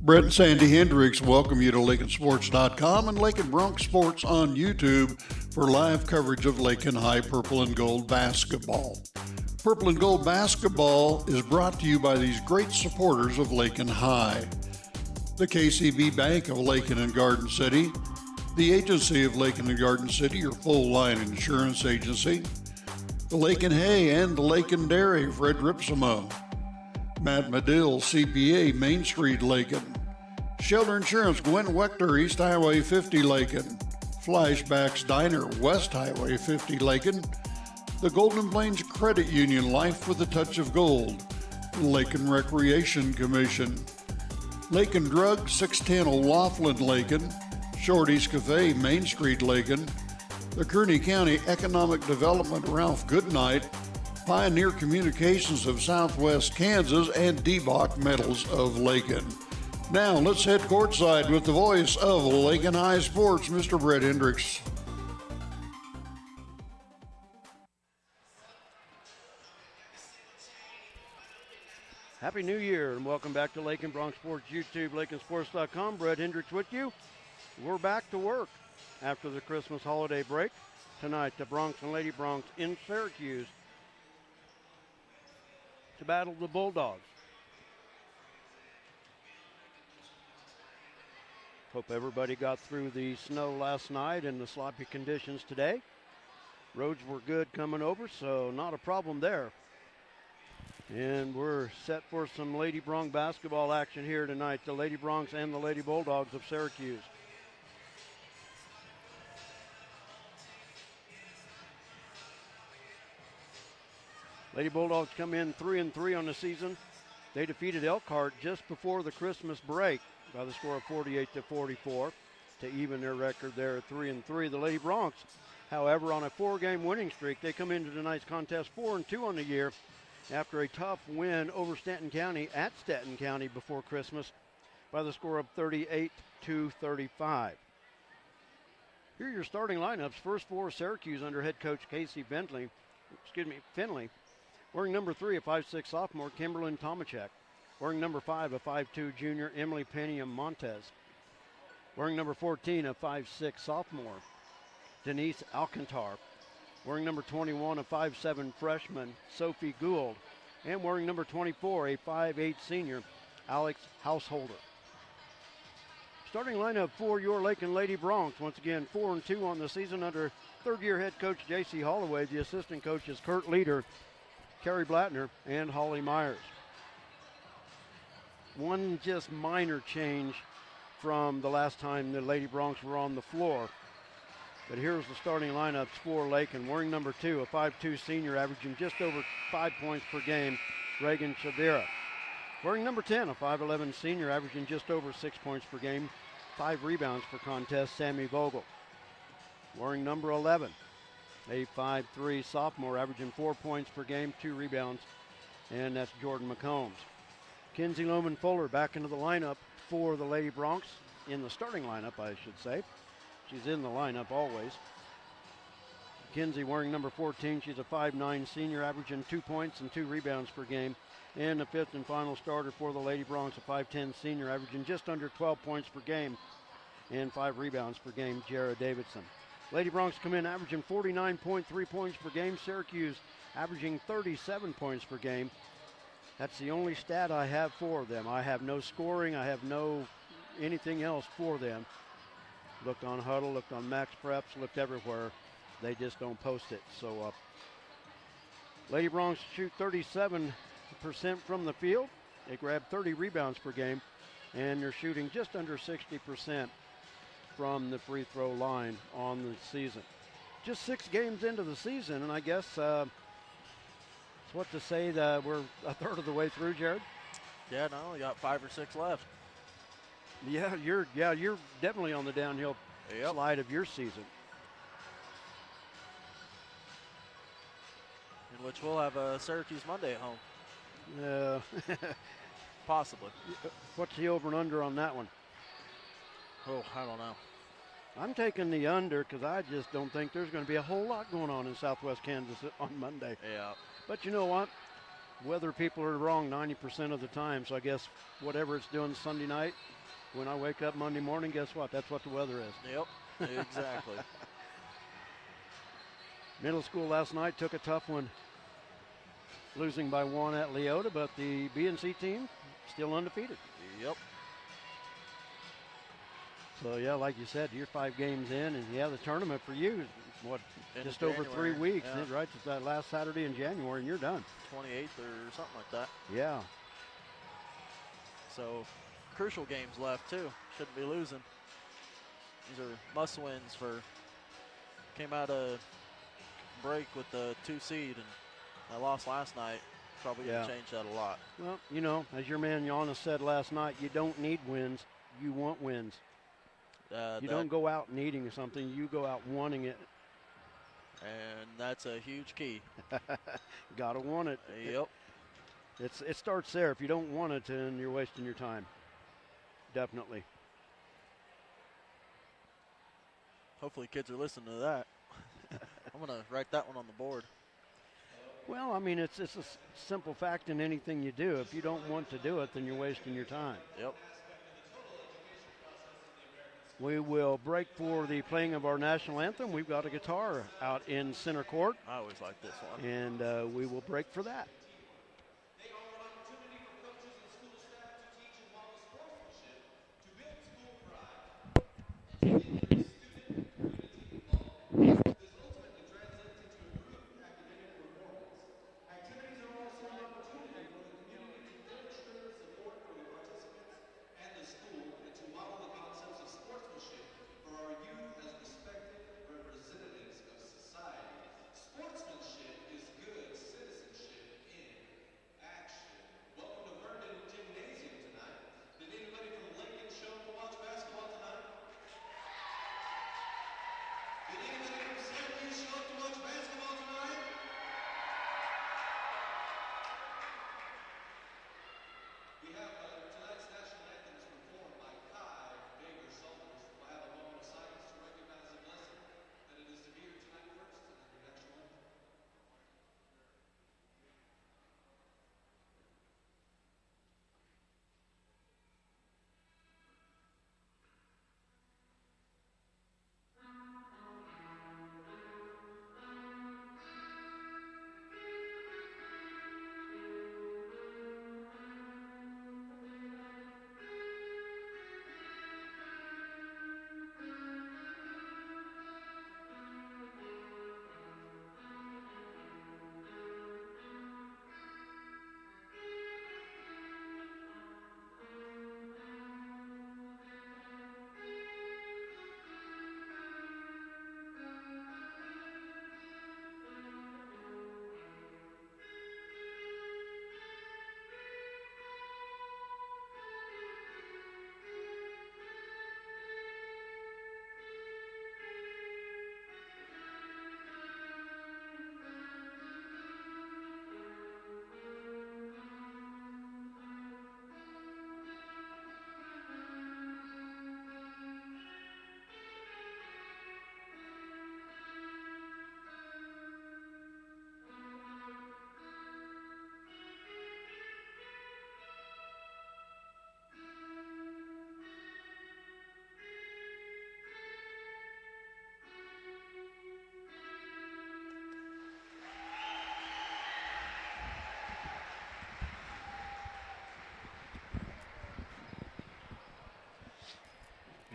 Brett and Sandy Hendricks welcome you to LakinSports.com and Lakin Bronx Sports on YouTube for live coverage of Lakin High Purple and Gold basketball. Purple and Gold basketball is brought to you by these great supporters of Lakin High. The KCB Bank of Lakin and Garden City, the Agency of Lakin and Garden City, your full-line insurance agency, the Lakin Hay and the Lakin Dairy, Fred Ripsimo, Matt Medill, CPA, Main Street, Lakin, Shelter Insurance, Gwen Wechter, East Highway 50, Lakin, Flashbacks Diner, West Highway 50, Lakin, the Golden Plains Credit Union, Life with a Touch of Gold, Lakin Recreation Commission, Lakin Drug, 610 O'Laughlin, Lakin, Shorty's Cafe, Main Street, Lakin, the Kearney County Economic Development, Ralph Goodnight, Pioneer Communications of Southwest Kansas, and DeBach Metals of Lakin. Now let's head courtside with the voice of Lakin High Sports, Mr. Brett Hendricks. Happy New Year and welcome back to Lakin Bronx Sports YouTube, LakinSports.com. Brett Hendricks with you. We're back to work after the Christmas holiday break. Tonight, the Bronx and Lady Bronx in Syracuse to battle the Bulldogs. Hope everybody got through the snow last night and the sloppy conditions today. Roads were good coming over, so not a problem there. And we're set for some Lady Bronx basketball action here tonight. The Lady Bronx and the Lady Bulldogs of Syracuse. Lady Bulldogs come in 3-3 on the season. They defeated Elkhart just before the Christmas break by the score of 48-44 to even their record there at 3-3. The Lady Bronx, however, on a 4-game winning streak, they come into tonight's contest 4-2 on the year after a tough win over Stanton County at Stanton County before Christmas by the score of 38-35. Here are your starting lineups. First for Syracuse under head coach Casey Finley. Wearing number 3, a 5'6" sophomore, Kimberlyn Tomachek. Wearing number 5, a 5'2" junior, Emily Pena Montez. Wearing number 14, a 5'6" sophomore, Denise Alcantar. Wearing number 21, a 5'7" freshman, Sophie Gould. And wearing number 24, a 5'8" senior, Alex Householder. Starting lineup for your Lakin Lady Bronx. Once again, 4-2 on the season under third-year head coach J.C. Holloway. The assistant coach is Kurt Leader, Carrie Blattner, and Holly Myers. One just minor change from the last time the Lady Bronx were on the floor. But here's the starting lineups for Lakin. Wearing number 2, a 5'2" senior, averaging just over 5 points per game, Reagan Chavira. Wearing number 10, a 5'11" senior, averaging just over 6 points per game, 5 rebounds per contest, Sammy Vogel. Wearing number 11, a 5'3" sophomore, averaging 4 points per game, 2 rebounds, and that's Jordan McCombs. Kinsey Lohman Fuller back into the lineup for the Lady Bronx, in the starting lineup, I should say. She's in the lineup always. Kinsey wearing number 14. She's a 5'9" senior, averaging 2 points and 2 rebounds per game. And the fifth and final starter for the Lady Bronx, a 5'10" senior, averaging just under 12 points per game and 5 rebounds per game, Jared Davidson. Lady Bronx come in averaging 49.3 points per game. Syracuse averaging 37 points per game. That's the only stat I have for them. I have no scoring. I have no anything else for them. Looked on Huddle, looked on Max Preps, looked everywhere. They just don't post it. So Lady Bronx shoot 37% from the field. They grab 30 rebounds per game, and they're shooting just under 60% from the free throw line on the season. Just 6 games into the season, and I guess it's what to say that we're a third of the way through, Jared? Yeah, no, we got 5 or 6 left. Yeah, you're definitely on the downhill slide of your season. In which we'll have a Syracuse Monday at home. Possibly. What's the over and under on that one? Oh, I don't know. I'm taking the under because I just don't think there's going to be a whole lot going on in Southwest Kansas on Monday. Yeah. But you know what? Weather people are wrong 90% of the time, so I guess whatever it's doing Sunday night, when I wake up Monday morning, guess what? That's what the weather is. Yep, exactly. Middle school last night took a tough one, losing by 1 at Leota, but the B&C team still undefeated. Yep. So, yeah, like you said, you're 5 games in, and, yeah, the tournament for you is, what, End just of over 3 January, weeks, yeah. right? It's that last Saturday in January, and you're done. 28th or something like that. Yeah. So, crucial games left, too. Shouldn't be losing. These are must-wins for, came out of break with the 2 seed, and I lost last night. Probably going to change that a lot. Well, you know, as your man Giannis said last night, you don't need wins, you want wins. You don't go out needing something, you go out wanting it. And that's a huge key. Gotta want it. Yep. It starts there. If you don't want it, then you're wasting your time. Definitely. Hopefully kids are listening to that. I'm going to write that one on the board. Well, I mean, it's a simple fact in anything you do. If you don't want to do it, then you're wasting your time. Yep. We will break for the playing of our national anthem. We've got a guitar out in center court. I always like this one. And we will break for that.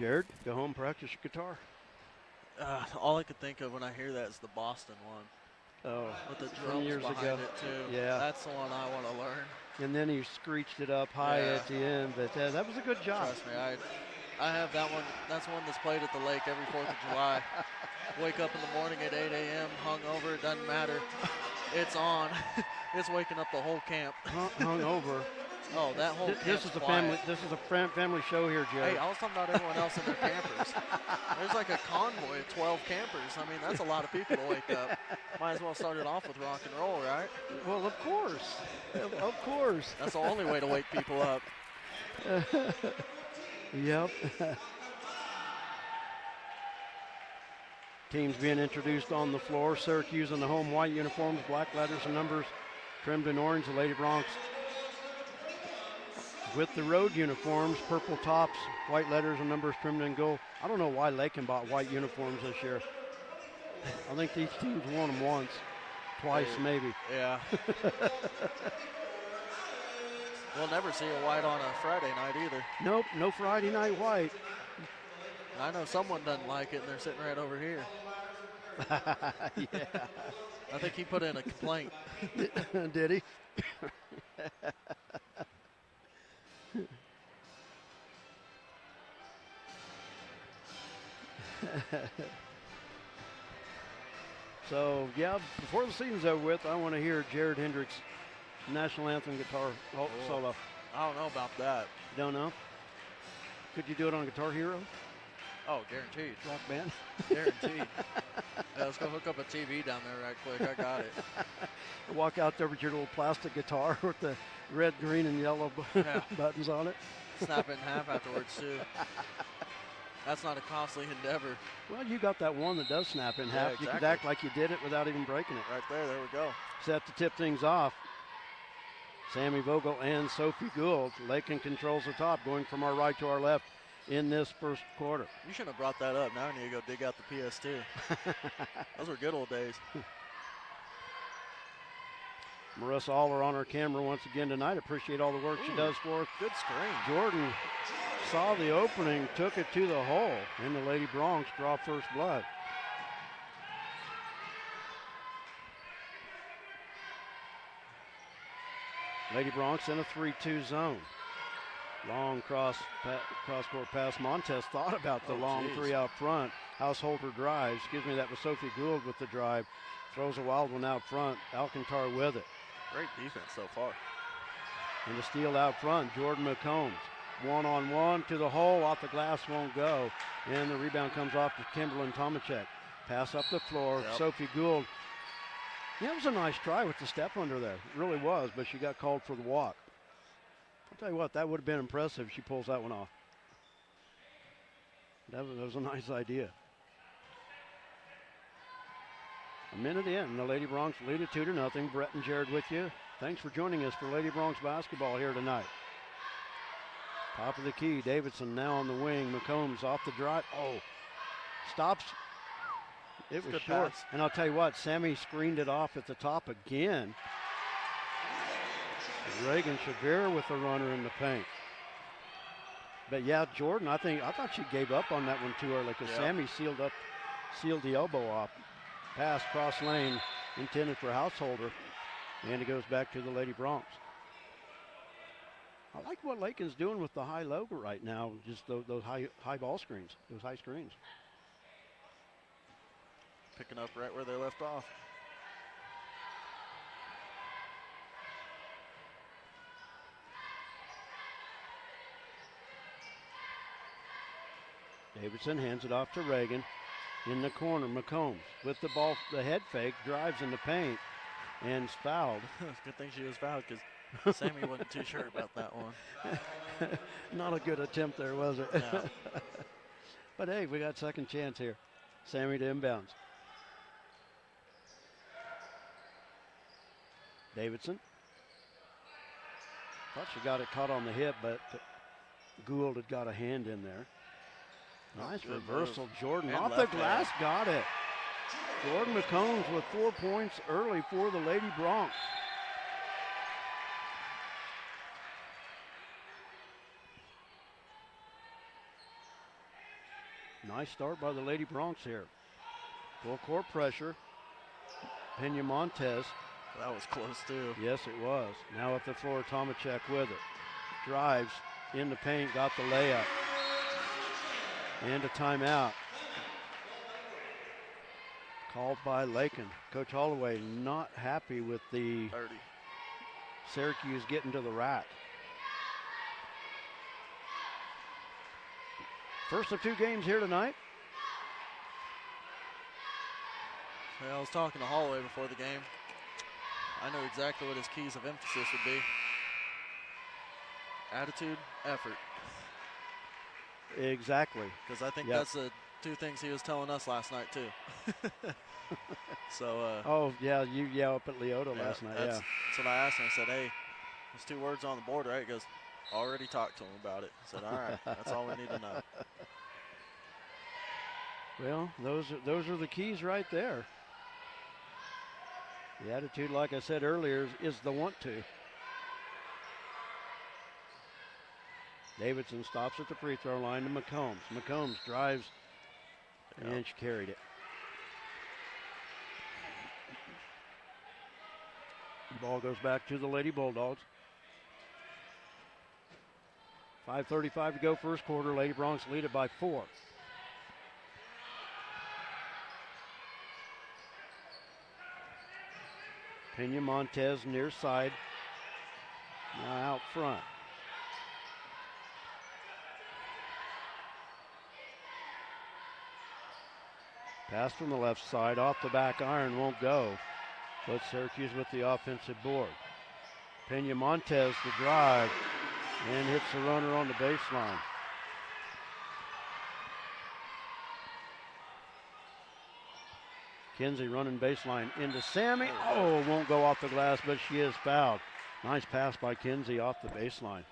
Jared, go home, practice your guitar. All I could think of when I hear that is the Boston one. Oh, With the from drums years behind ago. it too. Yeah. That's the one I want to learn. And then he screeched it up high Yeah. at the end, but that was a good job. Trust me, I have that one. That's one that's played at the lake every 4th of July. Wake up in the morning at 8 a.m. hungover, it doesn't matter. It's on. It's waking up the whole camp. Hung over. Oh, that whole This is a family. This is a family show here, Jared. Hey, I was talking about everyone else in their campers. There's like a convoy of 12 campers. I mean, that's a lot of people to wake up. Might as well start it off with rock and roll, right? Well, of course. Of course. That's the only way to wake people up. Yep. Teams being introduced on the floor. Syracuse in the home white uniforms, black letters and numbers trimmed in orange. The Lady Bronx with the road uniforms, purple tops, white letters and numbers trimmed in gold. I don't know why Lakin bought white uniforms this year. I think these teams won them once, twice maybe. Yeah. We'll never see a white on a Friday night either. Nope, no Friday night white. I know someone doesn't like it, and they're sitting right over here. Yeah. I think he put in a complaint. Did he? So, yeah, before the season's over with, I want to hear Jared Hendricks' national anthem guitar solo. I don't know about that. Don't know? Could you do it on Guitar Hero? Oh, guaranteed. Rock band? Guaranteed. Yeah, let's go hook up a TV down there right quick. I got it. Walk out there with your little plastic guitar with the red, green, and yellow buttons on it. Snap it in half afterwards, too. That's not a costly endeavor. Well, you got that one that does snap in half. Exactly. You could act like you did it without even breaking it. Right there we go. Set to tip things off. Sammy Vogel and Sophie Gould. Lakin controls the top, going from our right to our left in this first quarter. You shouldn't have brought that up. Now I need to go dig out the PS2. Those were good old days. Marissa Aller on our camera once again tonight. Appreciate all the work she does for us. Good screen. Jordan saw the opening, took it to the hole, and the Lady Bronx draw first blood. Lady Bronx in a 3-2 zone. Long cross-court pass. Montez thought about the long three out front. Householder drives. Excuse me, that was Sophie Gould with the drive. Throws a wild one out front. Alcantar with it. Great defense so far. And the steal out front, Jordan McCombs. One-on-one to the hole, off the glass, won't go. And the rebound comes off to Kimberlyn Tomacek. Pass up the floor, Sophie Gould. Yeah, it was a nice try with the step under there. It really was, but she got called for the walk. I'll tell you what, that would have been impressive if she pulls that one off. That was a nice idea. A minute in, and the Lady Bronx lead it 2-0. Brett and Jared with you. Thanks for joining us for Lady Bronx basketball here tonight. Top of the key, Davidson now on the wing. McCombs off the drive. Oh, stops. It was short. Pass. And I'll tell you what, Sammy screened it off at the top again. Reagan Shavir with the runner in the paint. But yeah, Jordan, I thought she gave up on that one too early because Sammy sealed the elbow off. Pass cross lane intended for Householder, and it goes back to the Lady Bronx. I like what Lakin's doing with the high low right now, just those high ball screens, those high screens. Picking up right where they left off. Davidson hands it off to Reagan. In the corner, McCombs with the ball, the head fake, drives in the paint, and is fouled. Good thing she was fouled because Sammy wasn't too sure about that one. Not a good attempt there, was it? No. But hey, we got second chance here. Sammy to inbounds. Davidson. Thought she got it caught on the hip, but Gould had got a hand in there. Nice reversal, Jordan. And off the glass, got it. Jordan McCombs with 4 points early for the Lady Bronx. Nice start by the Lady Bronx here. Full court pressure. Pena Montez. That was close too. Yes, it was. Now at the floor, Tomacek with it. Drives in the paint, got the layup. And a timeout. Called by Lakin. Coach Holloway not happy with the 30. Syracuse getting to the rack. First of two games here tonight. Yeah, I was talking to Holloway before the game. I know exactly what his keys of emphasis would be. Attitude, effort. Exactly. Because I think that's the two things he was telling us last night too. So. Oh yeah, you up at Leota last night. That's what I asked him. I said, "Hey, there's 2 words on the board, right?" He goes, Already talked to him about it. Said, all right, that's all we need to know. Well, those are the keys right there. The attitude, like I said earlier, is the want to. Davidson stops at the free throw line to McCombs. McCombs drives, and she carried it. The ball goes back to the Lady Bulldogs. 5:35 to go first quarter. Lady Bronx lead it by 4. Pena Montez near side. Now out front. Pass from the left side, off the back iron, won't go. But Syracuse with the offensive board. Pena Montez the drive and hits the runner on the baseline. Kinsey running baseline into Sammy. Oh, won't go off the glass, but she is fouled. Nice pass by Kinsey off the baseline.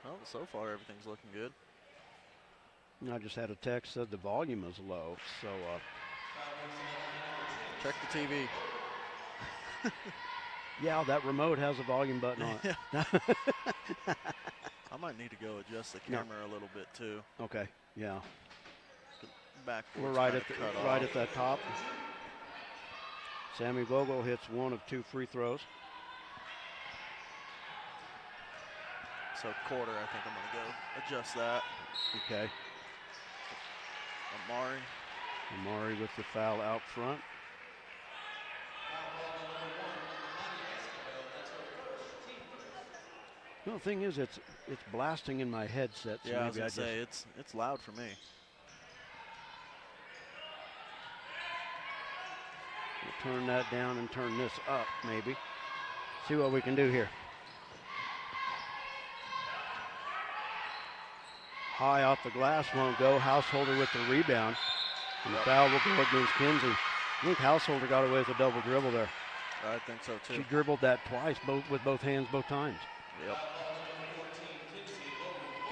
Well, so far everything's looking good. I just had a text said the volume is low, so check the TV. yeah, that remote has a volume button on it. I might need to go adjust the camera a little bit too. Okay, yeah. Backwards, We're right at that top. Sammy Vogel hits 1 of 2 free throws. So quarter, I think I'm going to go adjust that. Okay. Amari with the foul out front. Well, the thing is, it's blasting in my headset. So yeah, maybe I was going to say, it's loud for me. We'll turn that down and turn this up, maybe. See what we can do here. High off the glass, won't go. Householder with the rebound. And the foul will go against Kinsey. I think Householder got away with a double dribble there. I think so too. She dribbled that twice, with both hands, both times. Yep.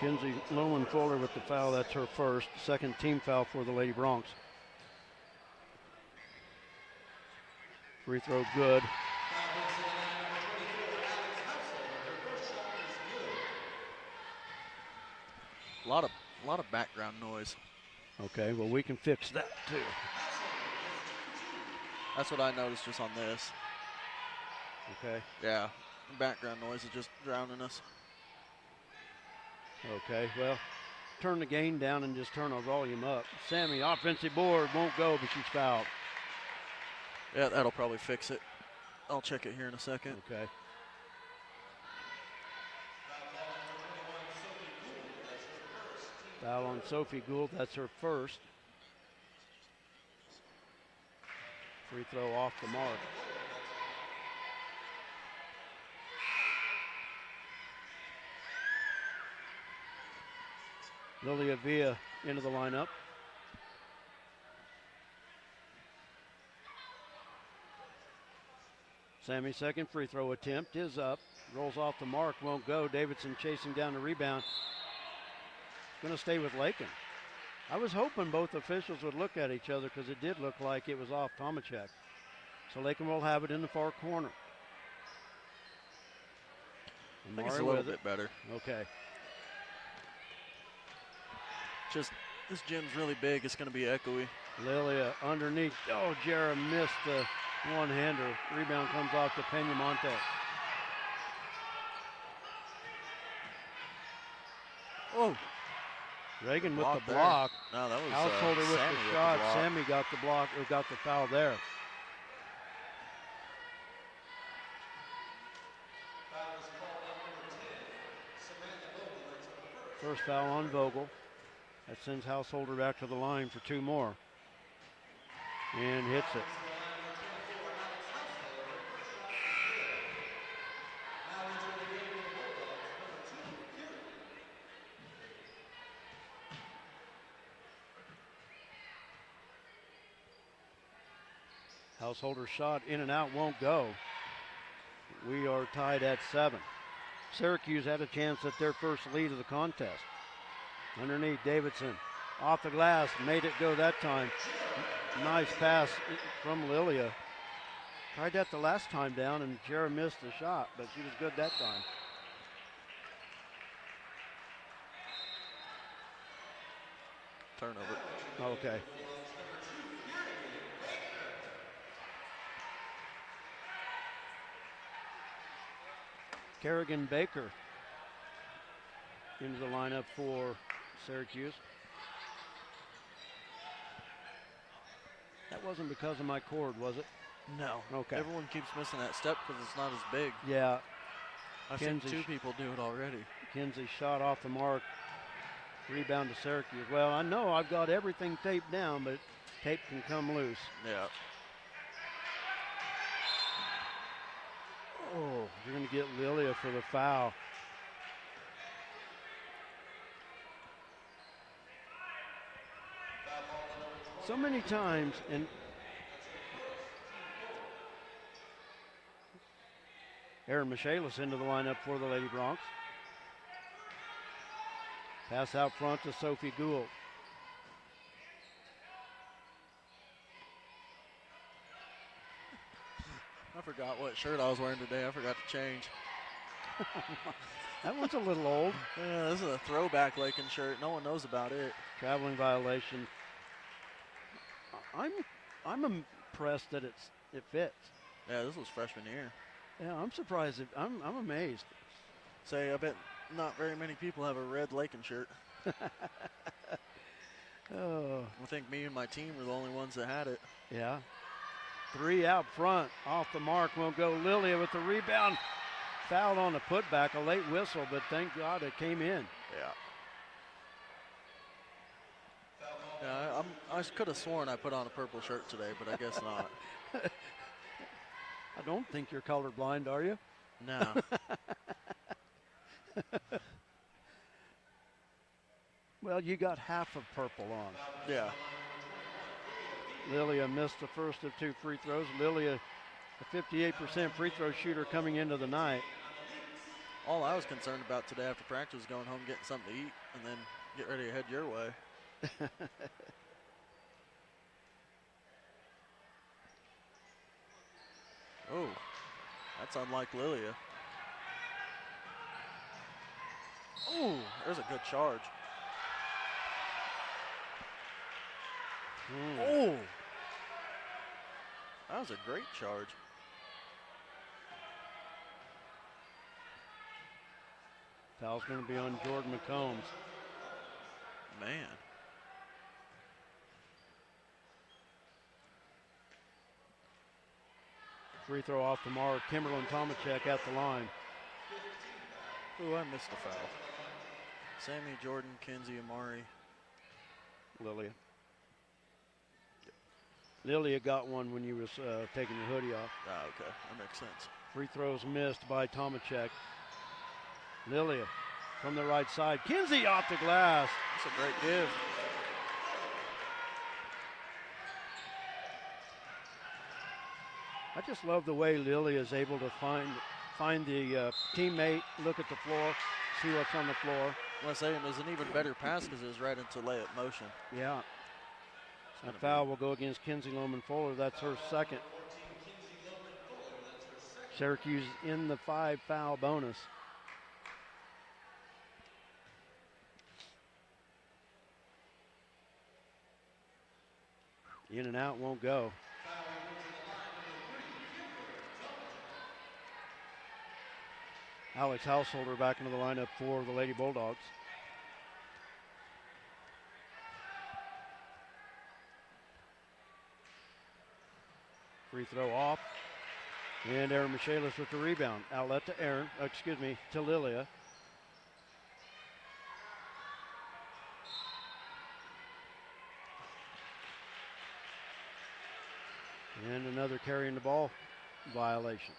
Kinsey Lowenfuller with the foul. That's her first. Second team foul for the Lady Bronx. Free throw good. A lot of background noise. Okay, well, we can fix that too. That's what I noticed just on this. Okay. Yeah, background noise is just drowning us. Okay, well, turn the gain down and just turn our volume up. Sammy, offensive board, won't go, but she's fouled. Yeah, that'll probably fix it. I'll check it here in a second. Okay. Foul on Sophie Gould, that's her first. Free throw off the mark. Lilia Villa into the lineup. Sammy's second free throw attempt is up. Rolls off the mark, won't go. Davidson chasing down the rebound. Going to stay with Lakin. I was hoping both officials would look at each other because it did look like it was off Tomacek. So Lakin will have it in the far corner. I think it's a little bit better. Okay. Just, this gym's really big. It's going to be echoey. Lilia underneath. Oh, Jara missed the one-hander. Rebound comes off to Pena Montez. Oh. Reagan with Block the block. There. No, that was Householder with Sammy the shot. block. Sammy got the block, or got the foul there. First foul on Vogel. That sends Householder back to the line for 2 more. And hits it. Householder shot in and out, won't go. We are tied at 7. Syracuse had a chance at their first lead of the contest. Underneath, Davidson off the glass, made it go that time. Nice pass from Lilia. Tried that the last time down, and Jara missed the shot, but she was good that time. Turnover. Okay. Kerrigan Baker into the lineup for Syracuse. That wasn't because of my cord, was it? No. Okay. Everyone keeps missing that step because it's not as big. Yeah. I've seen 2 people do it already. Kinsey shot off the mark. Rebound to Syracuse. Well, I know I've got everything taped down, but tape can come loose. Yeah. Oh, you're going to get Lilia for the foul. So many times, and Aaron Michaelis into the lineup for the Lady Bronx. Pass out front to Sophie Gould. I forgot what shirt I was wearing today. I forgot to change. That one's a little old. Yeah, this is a throwback Lakin shirt. No one knows about it. Traveling violation. I'm impressed that it fits. Yeah, this was freshman year. Yeah, I'm surprised. I'm amazed. Say, I bet not very many people have a red Lakin shirt. Oh. I think me and my team were the only ones that had it. Yeah. 3 out front, off the mark, won't go. Lilia with the rebound. Fouled on the putback, a late whistle, but thank God it came in. Yeah. Yeah, I could have sworn I put on a purple shirt today, but I guess not. I don't think you're colorblind, are you? No. Well, you got half of purple on. Yeah. Lilia missed the first of 2 free throws. Lilia, a 58% free throw shooter coming into the night. All I was concerned about today after practice was going home, getting something to eat, and then get ready to head your way. Oh, that's unlike Lilia. Oh, there's a good charge. Oh, that was a great charge. Foul's going to be on Jordan McCombs. Man. Free throw off the mark. Kimberlyn Tomacek at the line. Ooh, I missed the foul. Sammy, Jordan, Kinsey, Amari. Lilia. Lilia got one when you was taking your hoodie off. Ah, okay, that makes sense. Free throws missed by Tomacek. Lilia from the right side. Kinsey off the glass. That's a great give. I just love the way Lilia is able to find the teammate, look at the floor, see what's on the floor. I want to say it was an even better pass because it was right into layup motion. Yeah. That foul will go against Kinsey Lohman-Fuller. That's her second. Syracuse in the 5-foul bonus. In and out, won't go. Alex Householder back into the lineup for the Lady Bulldogs. Free throw off. And Aaron Michaelis with the rebound. Outlet to to Lilia. And another carrying the ball violation.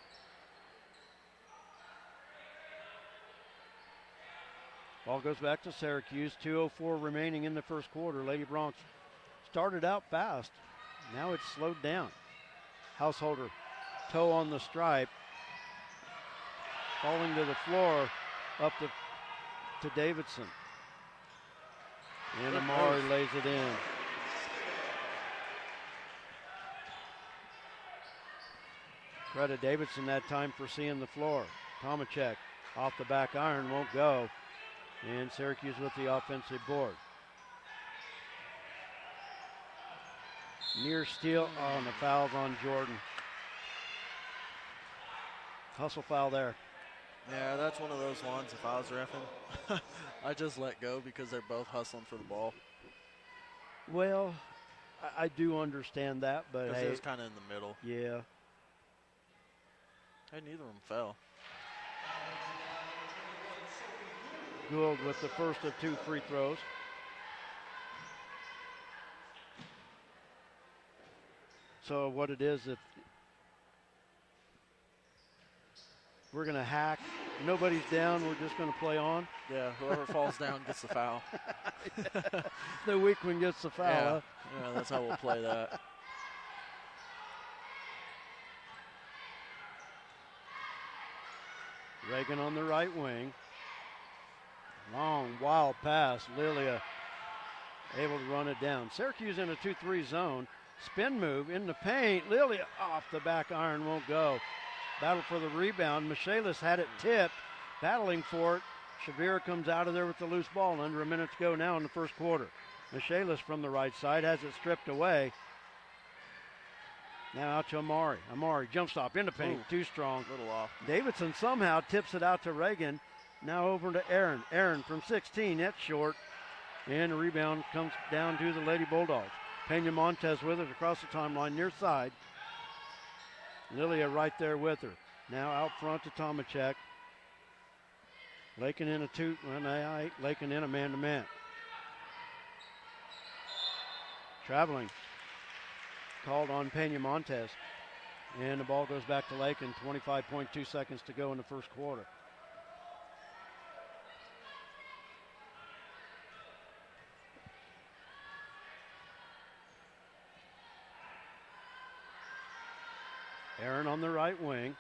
Ball goes back to Syracuse. 2:04 remaining in the first quarter. Lady Bronx started out fast. Now it's slowed down. Householder, toe on the stripe. Falling to the floor, up to Davidson. And Amari lays it in. Credit Davidson that time for seeing the floor. Tomacek off the back iron, won't go. And Syracuse with the offensive board. Near steal, and the foul's on Jordan. Hustle foul there. Yeah, that's one of those ones, if I was reffing, I just let go because they're both hustling for the ball. Well, I do understand that, but hey, it was kind of in the middle. Yeah. Hey, neither of them fell. Gould with the first of 2 free throws. So what it is, if we're going to hack, nobody's down, we're just going to play on. Yeah, whoever falls down gets the foul. The weak one gets the foul. Yeah, Huh? yeah, that's how we'll play that. Reagan on the right wing. Long, wild pass. Lilia able to run it down. Syracuse in a 2-3 zone. Spin move in the paint. Lilia off the back iron, won't go. Battle for the rebound. Michaelis had it tipped. Battling for it. Shavir comes out of there with the loose ball. Under a minute to go now in the first quarter. Michaelis from the right side has it stripped away. Now out to Amari. Amari, jump stop in the paint. Too strong. Little off. Davidson somehow tips it out to Reagan. Now over to Aaron. Aaron from 16. That's short. And the rebound comes down to the Lady Bulldogs. Pena Montez with it across the timeline near side. Lilia right there with her. Now out front to Tomacek. Lakin in a Lakin in a man-to-man. Traveling. Called on Pena Montez. And the ball goes back to Lakin. 25.2 seconds to go in the first quarter. Aaron on the right wing.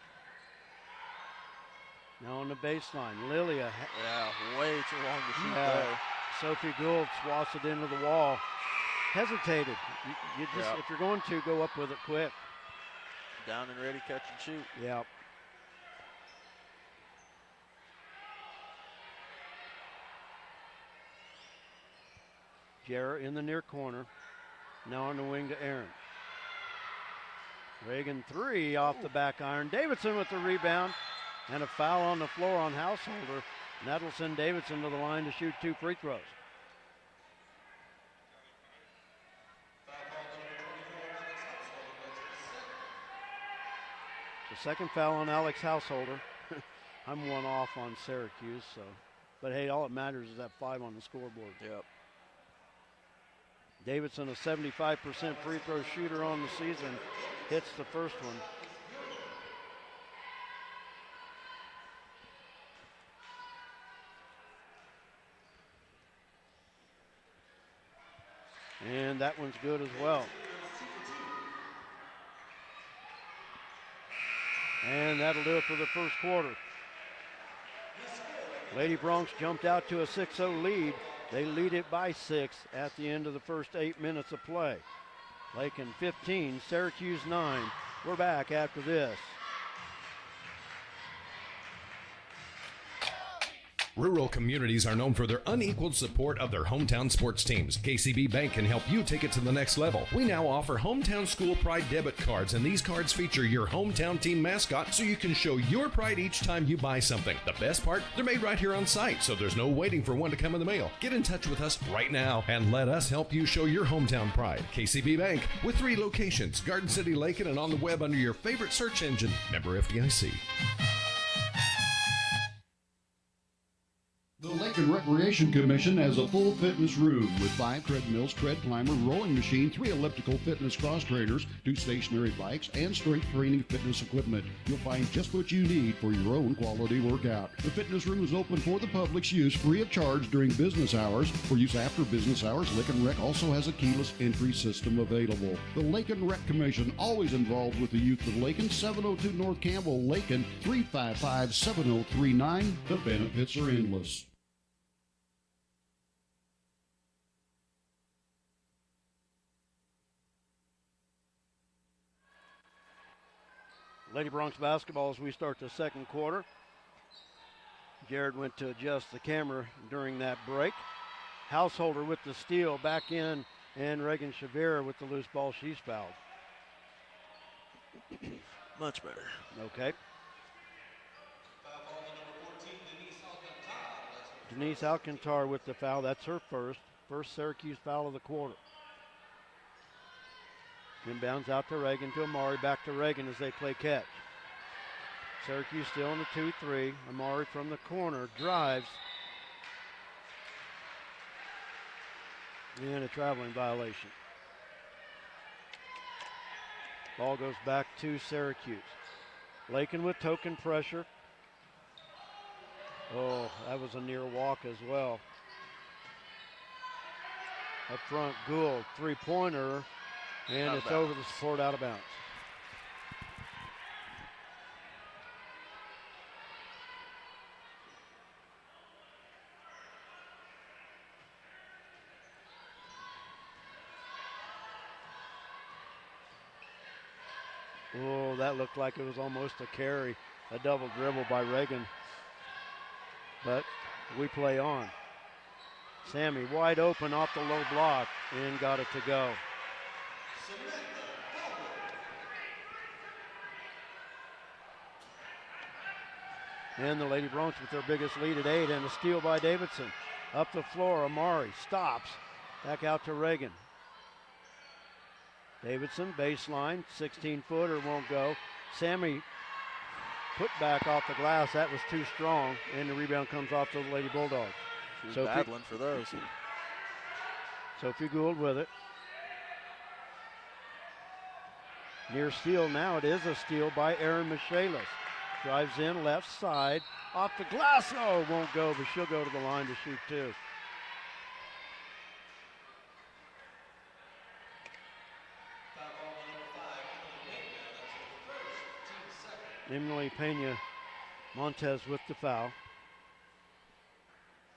Now on the baseline. Lilia. Yeah, way too long to shoot there. Sophie Gould swats it into the wall. Hesitated. You just, if you're going to, go up with it quick. Down and ready, catch and shoot. Yep. Jarrett in the near corner. Now on the wing to Aaron. Reagan 3 off the back iron. Davidson with the rebound. And a foul on the floor on Householder. And that'll send Davidson to the line to shoot 2 free throws. The second foul on Alex Householder. I'm 1 off on Syracuse, so. But hey, all that matters is that 5 on the scoreboard. Yep. Davidson, a 75% free throw shooter on the season, hits the first one. And that one's good as well. And that'll do it for the first quarter. Lady Bronx jumped out to a 6-0 lead. They lead it by 6 at the end of the first 8 minutes of play. Lakin 15, Syracuse 9. We're back after this. Rural communities are known for their unequaled support of their hometown sports teams. KCB Bank can help you take it to the next level. We now offer Hometown School Pride debit cards, and these cards feature your hometown team mascot so you can show your pride each time you buy something. The best part, they're made right here on site, so there's no waiting for one to come in the mail. Get in touch with us right now and let us help you show your hometown pride. KCB Bank, with 3 locations, Garden City, Lakin, and on the web under your favorite search engine. Member FDIC. The Lakin and Recreation Commission has a full fitness room with 5 treadmills, tread climber, rowing machine, 3 elliptical fitness cross trainers, 2 stationary bikes, and strength training fitness equipment. You'll find just what you need for your own quality workout. The fitness room is open for the public's use free of charge during business hours. For use after business hours, Lakin Rec also has a keyless entry system available. The Lakin Rec Commission, always involved with the youth of Lakin, 702 North Campbell, Lakin, 355-7039. The benefits are endless. Lady Bronx basketball as we start the second quarter. Jared went to adjust the camera during that break. Householder with the steal back in, and Reagan Shavira with the loose ball. She's fouled. Much better. Okay. Denise Alcantar with the foul. That's her first Syracuse foul of the quarter. Inbounds out to Reagan, to Amari, back to Reagan as they play catch. Syracuse still in the 2-3. Amari from the corner drives. And a traveling violation. Ball goes back to Syracuse. Lakin with token pressure. Oh, that was a near walk as well. Up front, Gould, three-pointer, and it's over the support, out of bounds. Oh, that looked like it was almost a carry, a double dribble by Reagan. But we play on. Sammy wide open off the low block and got it to go. And the Lady Bronx with their biggest lead at 8, and a steal by Davidson. Up the floor, Amari stops. Back out to Reagan. Davidson, baseline, 16-footer, won't go. Sammy put back off the glass. That was too strong, and the rebound comes off to the Lady Bulldogs. She's battling for those. Sophie Gould with it. Near steal now. It is a steal by Erin Michaelis. Drives in, left side, off the glass. Oh, won't go, but she'll go to the line to shoot two. Emily Pena Montez with the foul.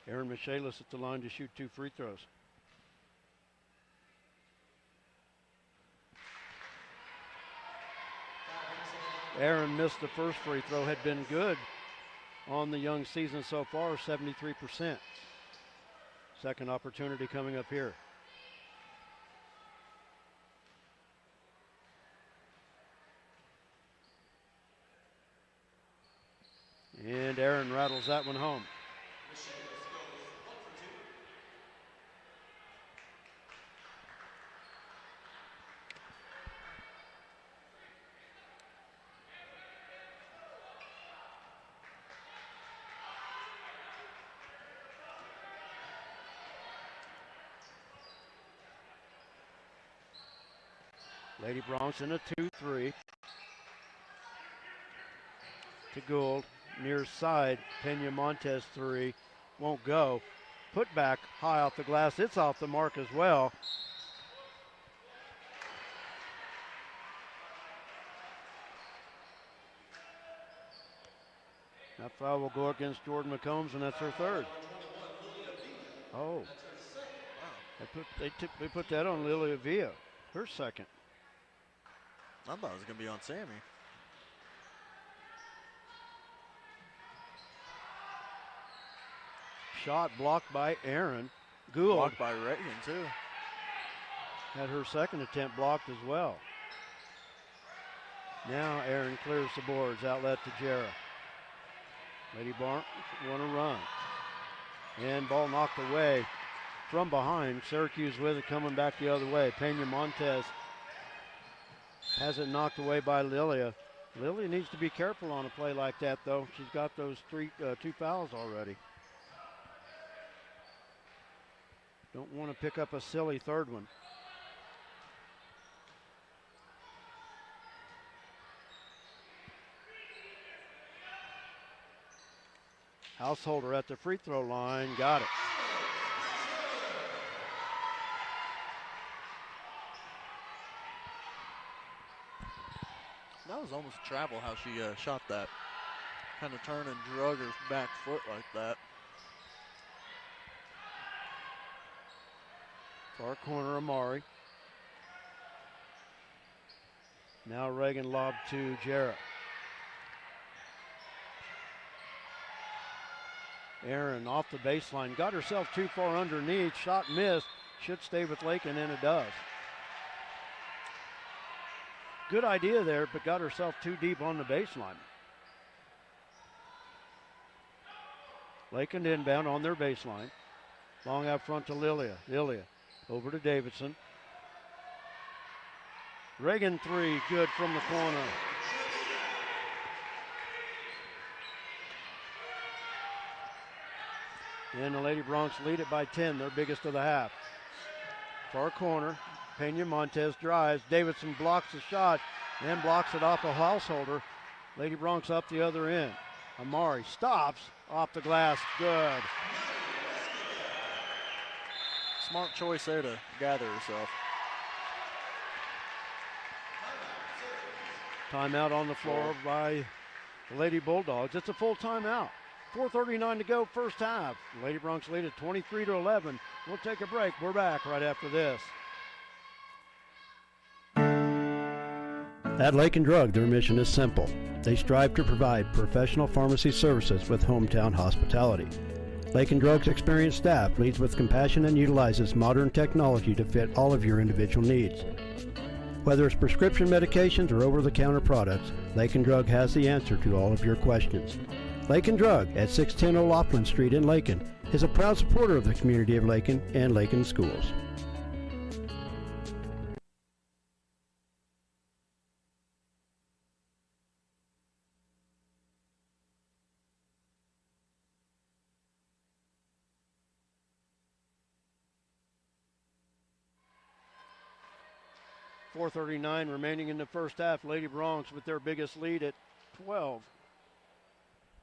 Erin Michaelis at the line to shoot 2 free throws. Erin missed the first free throw, had been good on the young season so far, 73%. Second opportunity coming up here. And Erin rattles that one home. Lady Bronx in a 2-3. To Gould, near side, Pena Montez 3, won't go. Put back high off the glass, it's off the mark as well. That foul will go against Jordan McCombs, and that's her third. Oh, they put that on Lilia Villa, her second. I thought it was going to be on Sammy. Shot blocked by Erin. Gould. Blocked by Reagan, too. Had her second attempt blocked as well. Now Erin clears the boards. Outlet to Jarrah. Lady Bronx want to run. And ball knocked away from behind. Syracuse with it, coming back the other way. Pena Montez has it knocked away by Lilia. Lilia needs to be careful on a play like that, though. She's got those two fouls already. Don't want to pick up a silly third one. Householder at the free throw line, got it. That was almost a travel how she shot that. Kind of turned and drug her back foot like that. Far corner, Amari. Now Reagan lob to Jarrett. Aaron off the baseline, got herself too far underneath, shot missed, should stay with Lakin, and it does. Good idea there, but got herself too deep on the baseline. Lakin inbound on their baseline. Long out front to Lilia. Lilia over to Davidson. Reagan three, good from the corner. And the Lady Broncs lead it by 10, their biggest of the half. Far corner, Pena Montez drives. Davidson blocks the shot and blocks it off a householder. Lady Broncs up the other end. Amari stops off the glass, good. Smart choice there to gather herself. Timeout on the floor by the Lady Bulldogs. It's a full timeout. 4:39 to go, first half. Lady Broncs lead at 23-11. We'll take a break. We're back right after this. At Lakin Drug, their mission is simple. They strive to provide professional pharmacy services with hometown hospitality. Lakin Drug's experienced staff leads with compassion and utilizes modern technology to fit all of your individual needs. Whether it's prescription medications or over-the-counter products, Lakin Drug has the answer to all of your questions. Lakin Drug at 610 O'Loughlin Street in Lakin is a proud supporter of the community of Lakin and Lakin schools. .439 remaining in the first half. Lady Broncs with their biggest lead at 12.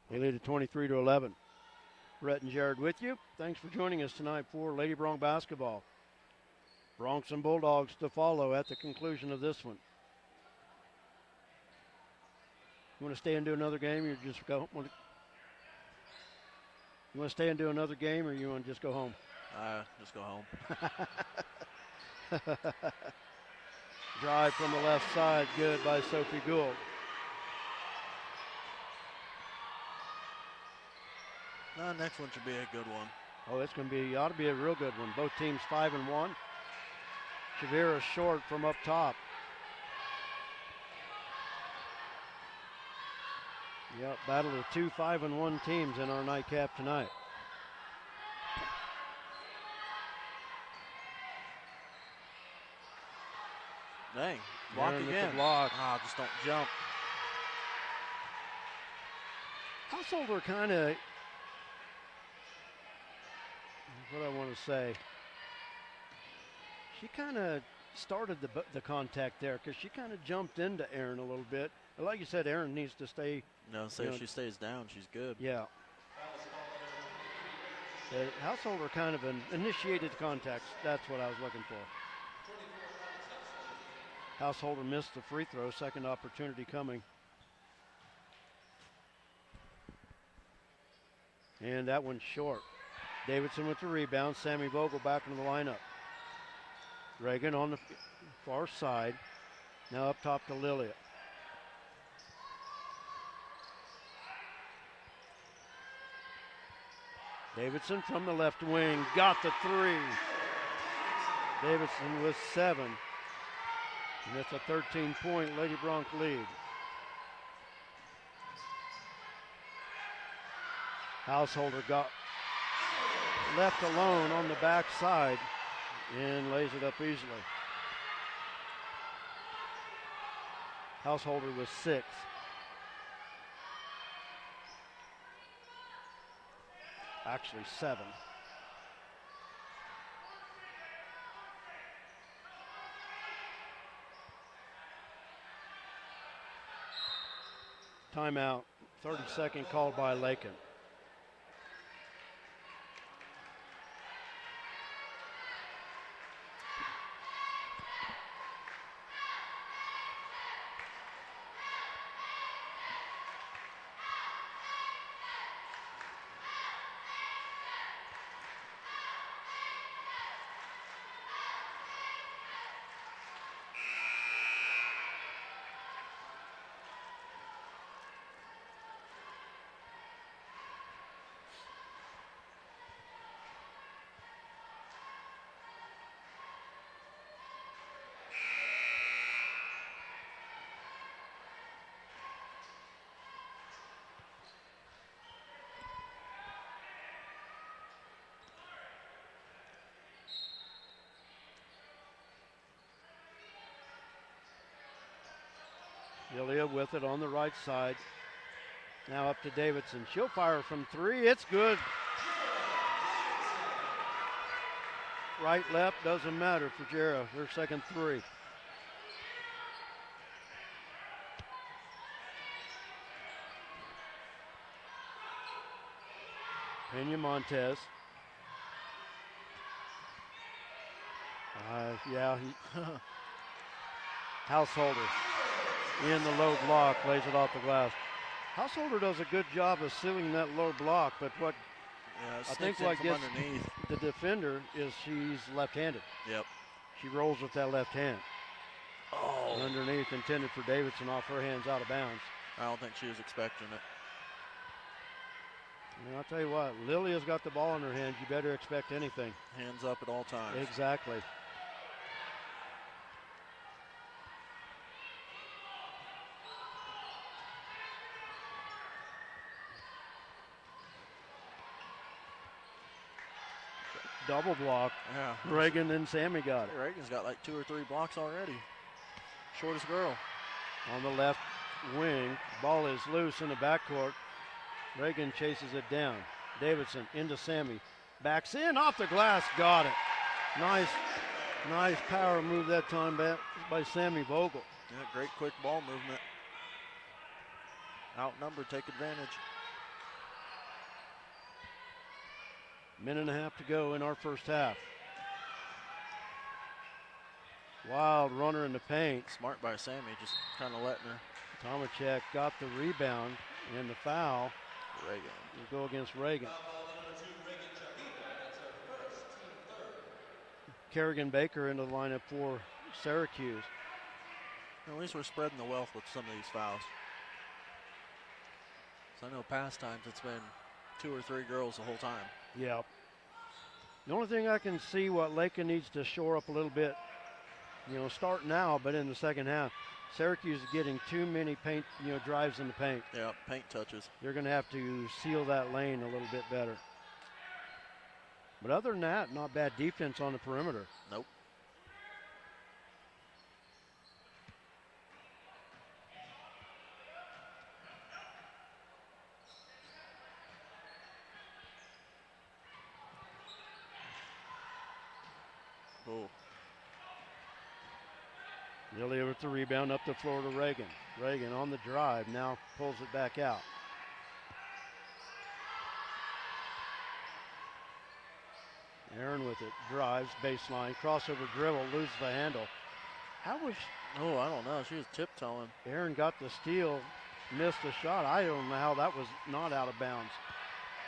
They lead at 23-11. Brett and Jared with you. Thanks for joining us tonight for Lady Bronc basketball. Broncs and Bulldogs to follow at the conclusion of this one. You want to stay and do another game, or you just go? You want to stay and do another game, or you want to just go home? Just go home. Drive from the left side, good by Sophie Gould. Next one should be a good one. Oh, it's going to be, ought to be a real good one. Both teams 5-1. Shavira short from up top. Yep, battle of two 5-1 teams in our nightcap tonight. Dang, block Aaron with again. the block. Just don't jump. Householder kind of, what I want to say, she kind of started the contact there because she kind of jumped into Aaron a little bit. But like you said, Aaron needs to stay. No, say if she stays down, she's good. Yeah. The Householder kind of initiated contact. That's what I was looking for. Householder missed the free throw. Second opportunity coming. And that one's short. Davidson with the rebound. Sammy Vogel back into the lineup. Reagan on the far side. Now up top to Lilia. Davidson from the left wing. Got the three. Davidson with 7. And it's a 13-point Lady Bronc lead. Householder got left alone on the backside and lays it up easily. Householder with 6. Actually 7. timeout, 30-second called by Lakin. Ilya with it on the right side. Now up to Davidson. She'll fire from three. It's good. Right, left, doesn't matter for Jera. Her second three. Pena Montez. Householder in the low block, lays it off the glass. Householder does a good job of sealing that low block, but what I think what gets underneath the defender is she's left-handed. Yep. She rolls with that left hand. Oh. Underneath, intended for Davidson, off her hands, out of bounds. I don't think she was expecting it. And I'll tell you what, Lilia's got the ball in her hands. You better expect anything. Hands up at all times. Exactly. Double block. Yeah. Reagan and Sammy got it. Reagan's got like 2 or 3 blocks already. Shortest girl. On the left wing, ball is loose in the backcourt. Reagan chases it down. Davidson into Sammy. Backs in, off the glass, got it. Nice power move that time by Sammy Vogel. Yeah, great quick ball movement. Outnumbered, take advantage. Minute and a half to go in our first half. Wild runner in the paint. Smart by Sammy, just kind of letting her. Tomacek got the rebound and the foul. Reagan. Will go against Reagan. Kerrigan Baker into the lineup for Syracuse. At least we're spreading the wealth with some of these fouls. So I know past times it's been 2 or 3 girls the whole time. Yep. The only thing I can see what Lakin needs to shore up a little bit, start now, but in the second half, Syracuse is getting too many paint, drives in the paint. Yeah, paint touches. They're going to have to seal that lane a little bit better. But other than that, not bad defense on the perimeter. Nope. Oh. Lilly with the rebound up the floor to Reagan. Reagan on the drive, now pulls it back out. Aaron with it, drives, baseline, crossover dribble, loses the handle. How was Oh, I don't know. She was tiptoeing. Aaron got the steal, missed the shot? I don't know how that was not out of bounds.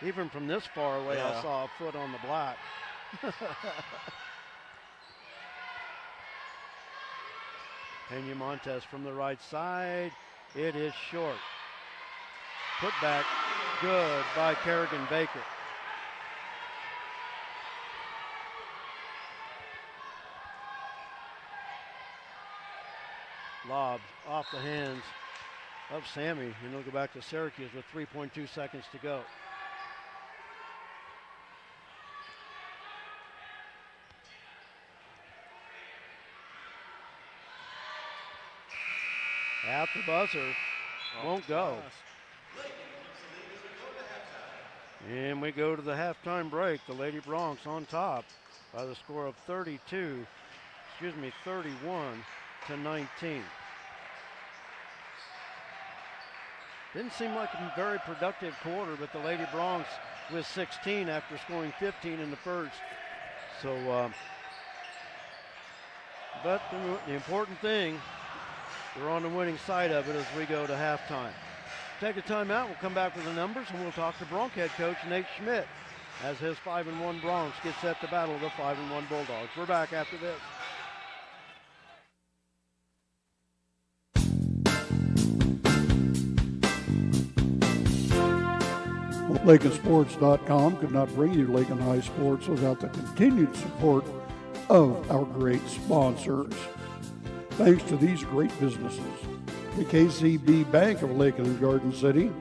Even from this far away, Yeah. I saw a foot on the block. Pena Montez from the right side. It is short. Put back good by Kerrigan Baker. Lob off the hands of Sammy, and they'll go back to Syracuse with 3.2 seconds to go. At the buzzer, won't go. And we go to the halftime break. The Lady Broncs on top by the score of 31 to 19. Didn't seem like a very productive quarter, but the Lady Broncs with 16 after scoring 15 in the first. So, but the important thing, we're on the winning side of it as we go to halftime. Take a timeout. We'll come back with the numbers, and we'll talk to Bronc head coach Nate Schmidt as his 5-1 Broncs get set to battle the 5-1 Bulldogs. We're back after this. LakinSports.com could not bring you Lakin High Sports without the continued support of our great sponsors. Thanks to these great businesses: the KCB Bank of Lakin and Garden City,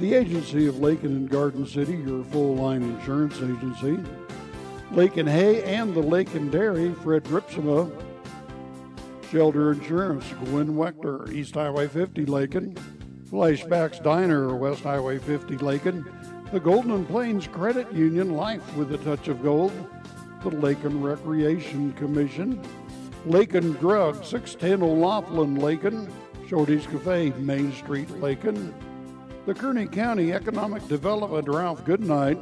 the Agency of Lakin and Garden City, your full-line insurance agency, Lakin Hay and the Lakin Dairy, Fred Ripsema, Shelter Insurance, Gwen Wechter, East Highway 50 Lakin, Flashbacks Diner, West Highway 50 Lakin, the Golden Plains Credit Union, Life with a Touch of Gold, the Lakin Recreation Commission, Lakin Drug, 610 O'Laughlin Lakin, Shorty's Cafe, Main Street Lakin, the Kearney County Economic Development, Ralph Goodnight,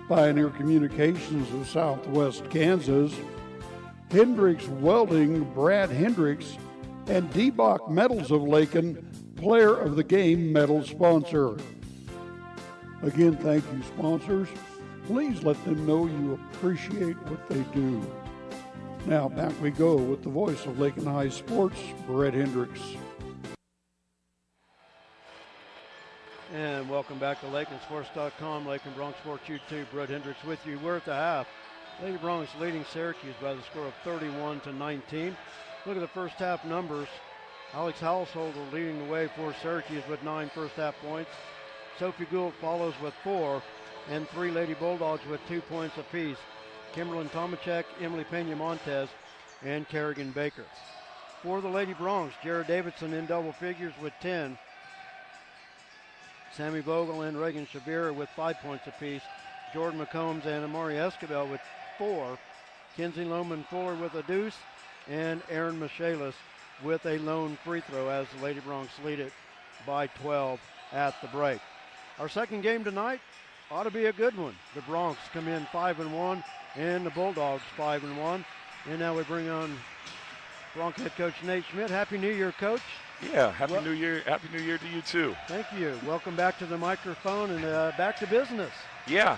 Pioneer Communications of Southwest Kansas, Hendricks Welding, Brad Hendricks, and D-Bach Metals of Lakin, Player of the Game medal sponsor. Again, thank you, sponsors. Please let them know you appreciate what they do. Now, back we go with the voice of Lakin High Sports, Brett Hendricks. And welcome back to LakinSports.com, Lakin Bronc Sports YouTube. Brett Hendricks with you. We're at the half. Lady Broncs leading Syracuse by the score of 31-19. Look at the first half numbers. Alex Householder leading the way for Syracuse with 9 first half points. Sophie Gould follows with 4, and 3 Lady Bulldogs with 2 points apiece. Kimberlyn Tomachek, Emily Pena-Montez, and Kerrigan Baker. For the Lady Broncs, Jared Davidson in double figures with 10. Sammy Vogel and Reagan Shabira with 5 points apiece. Jordan McCombs and Amari Escobar with 4. Kenzie Lohman Fuller with a deuce, and Aaron Michaelis with a lone free throw as the Lady Broncs lead it by 12 at the break. Our second game tonight ought to be a good one. The Broncs come in 5-1 and the Bulldogs 5-1. And now we bring on Bronc head coach Nate Schmidt. Happy New Year, Coach. Yeah, Happy New Year. Happy New Year to you too. Thank you. Welcome back to the microphone and back to business. Yeah,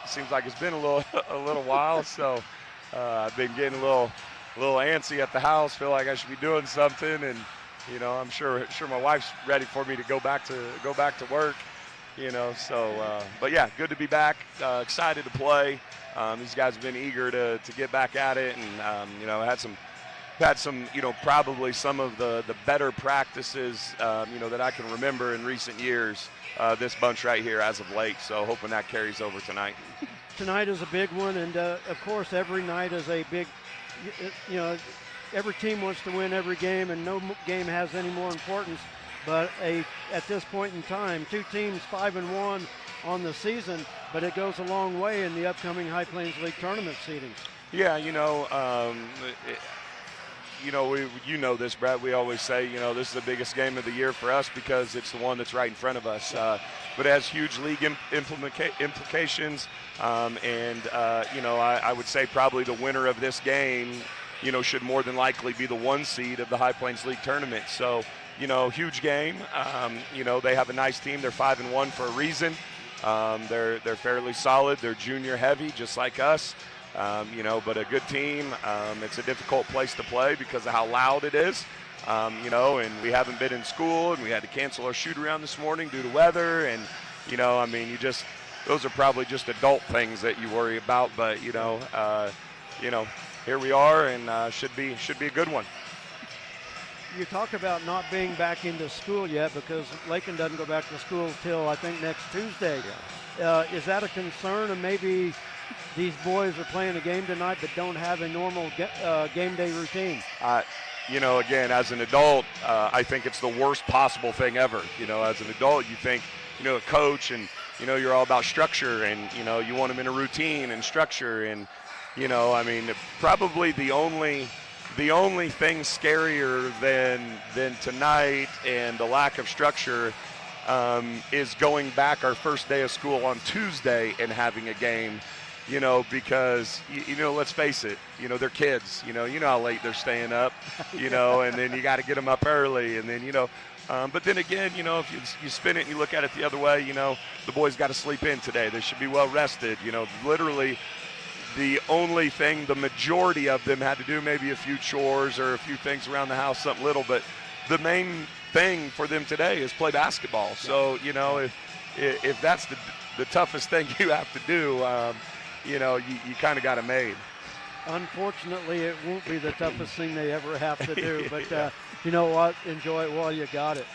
seems like it's been a little while, so I've been getting a little antsy at the house. Feel like I should be doing something, and you know, I'm sure my wife's ready for me to go back to work. You know, so but yeah, good to be back. Excited to play. These guys have been eager to get back at it, and you know, had some, you know, probably some of the better practices, you know, that I can remember in recent years. This bunch right here as of late, so hoping that carries over tonight. Tonight is a big one, and of course every night is a big, you know, every team wants to win every game, and no game has any more importance. But at this point in time, 2 teams 5-1 on the season, but it goes a long way in the upcoming High Plains League tournament seedings. Yeah, you know, you know this, Brett. We always say, you know, this is the biggest game of the year for us because it's the one that's right in front of us. But it has huge league implications, and you know, I would say probably the winner of this game, you know, should more than likely be the 1 seed of the High Plains League tournament. So, you know, huge game. You know, they have a nice team. They're 5-1 for a reason. They're fairly solid. They're junior heavy, just like us. You know, but a good team. It's a difficult place to play because of how loud it is. You know, and we haven't been in school, and we had to cancel our shoot around this morning due to weather. And, you know, I mean, those are probably just adult things that you worry about. But, you know, here we are, and should be a good one. You talk about not being back into school yet because Lakin doesn't go back to school till I think next Tuesday. Yeah. Is that a concern? And maybe these boys are playing a game tonight but don't have a normal game day routine. You know, again, as an adult, I think it's the worst possible thing ever. You know, as an adult, you think, you know, a coach, and, you know, you're all about structure, and, you know, you want them in a routine and structure. And, you know, I mean, probably the only the only thing scarier than tonight and the lack of structure is going back our first day of school on Tuesday and having a game, because, let's face it, they're kids, you know how late they're staying up, and then you got to get them up early. And then, but then again, if you spin it and you look at it the other way, the boys got to sleep in today. They should be well rested. Literally the only thing the majority of them had to do, maybe a few chores or a few things around the house, something little, but the main thing for them today is play basketball. So, if that's the toughest thing you have to do, you kind of got it made. Unfortunately, it won't be the toughest thing they ever have to do, but Yeah. you know what? Enjoy it while you got it.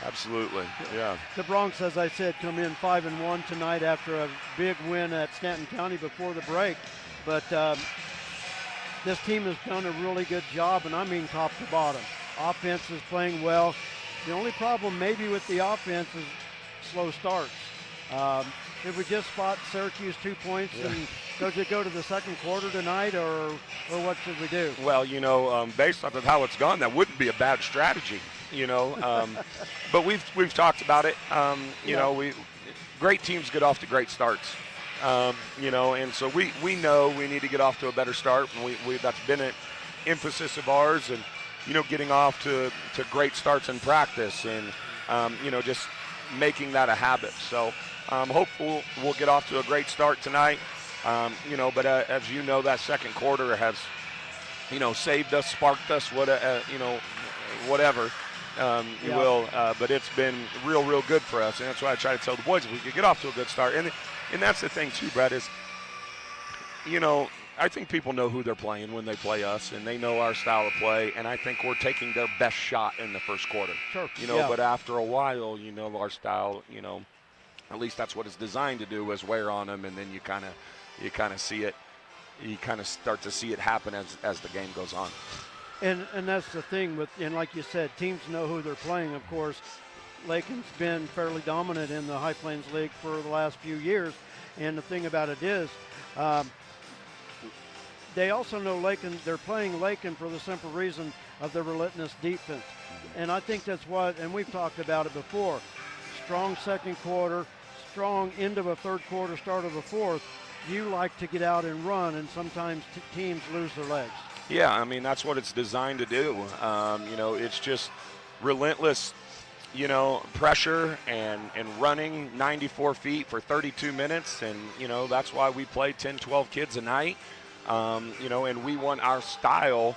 Absolutely, yeah. The Bronx, as I said, come in 5-1 tonight after a big win at Stanton County before the break. But this team has done a really good job, and I mean top to bottom. Offense is playing well. The only problem maybe with the offense is slow starts. Did we just spot Syracuse 2 points and go to the second quarter tonight, or what should we do? Well, based off of how it's gone, that wouldn't be a bad strategy, But we've talked about it. Great teams get off to great starts, and so we know we need to get off to a better start. And that's been an emphasis of ours, and getting off to great starts in practice, and just making that a habit. So hopefully we'll get off to a great start tonight. But as that second quarter has, saved us, sparked us, whatever you will. But it's been real good for us, and that's why I try to tell the boys if we could get off to a good start. And that's the thing too, Brett, is I think people know who they're playing when they play us, and they know our style of play, and I think we're taking their best shot in the first quarter. Sure. But after a while, our style, at least that's what it's designed to do, is wear on them, and then you kind of see it. You kind of start to see it happen as the game goes on. And that's the thing and like you said, teams know who they're playing. Of course, Lakin's been fairly dominant in the High Plains League for the last few years, and the thing about it is, they also know Lakin. They're playing Lakin for the simple reason of their relentless defense, and I think that's what. And we've talked about it before. Strong second quarter, strong end of a third quarter, start of a fourth. You like to get out and run, and sometimes teams lose their legs. Yeah, I mean, that's what it's designed to do. It's just relentless, pressure and running 94 feet for 32 minutes. And, that's why we play 10, 12 kids a night, and we want our style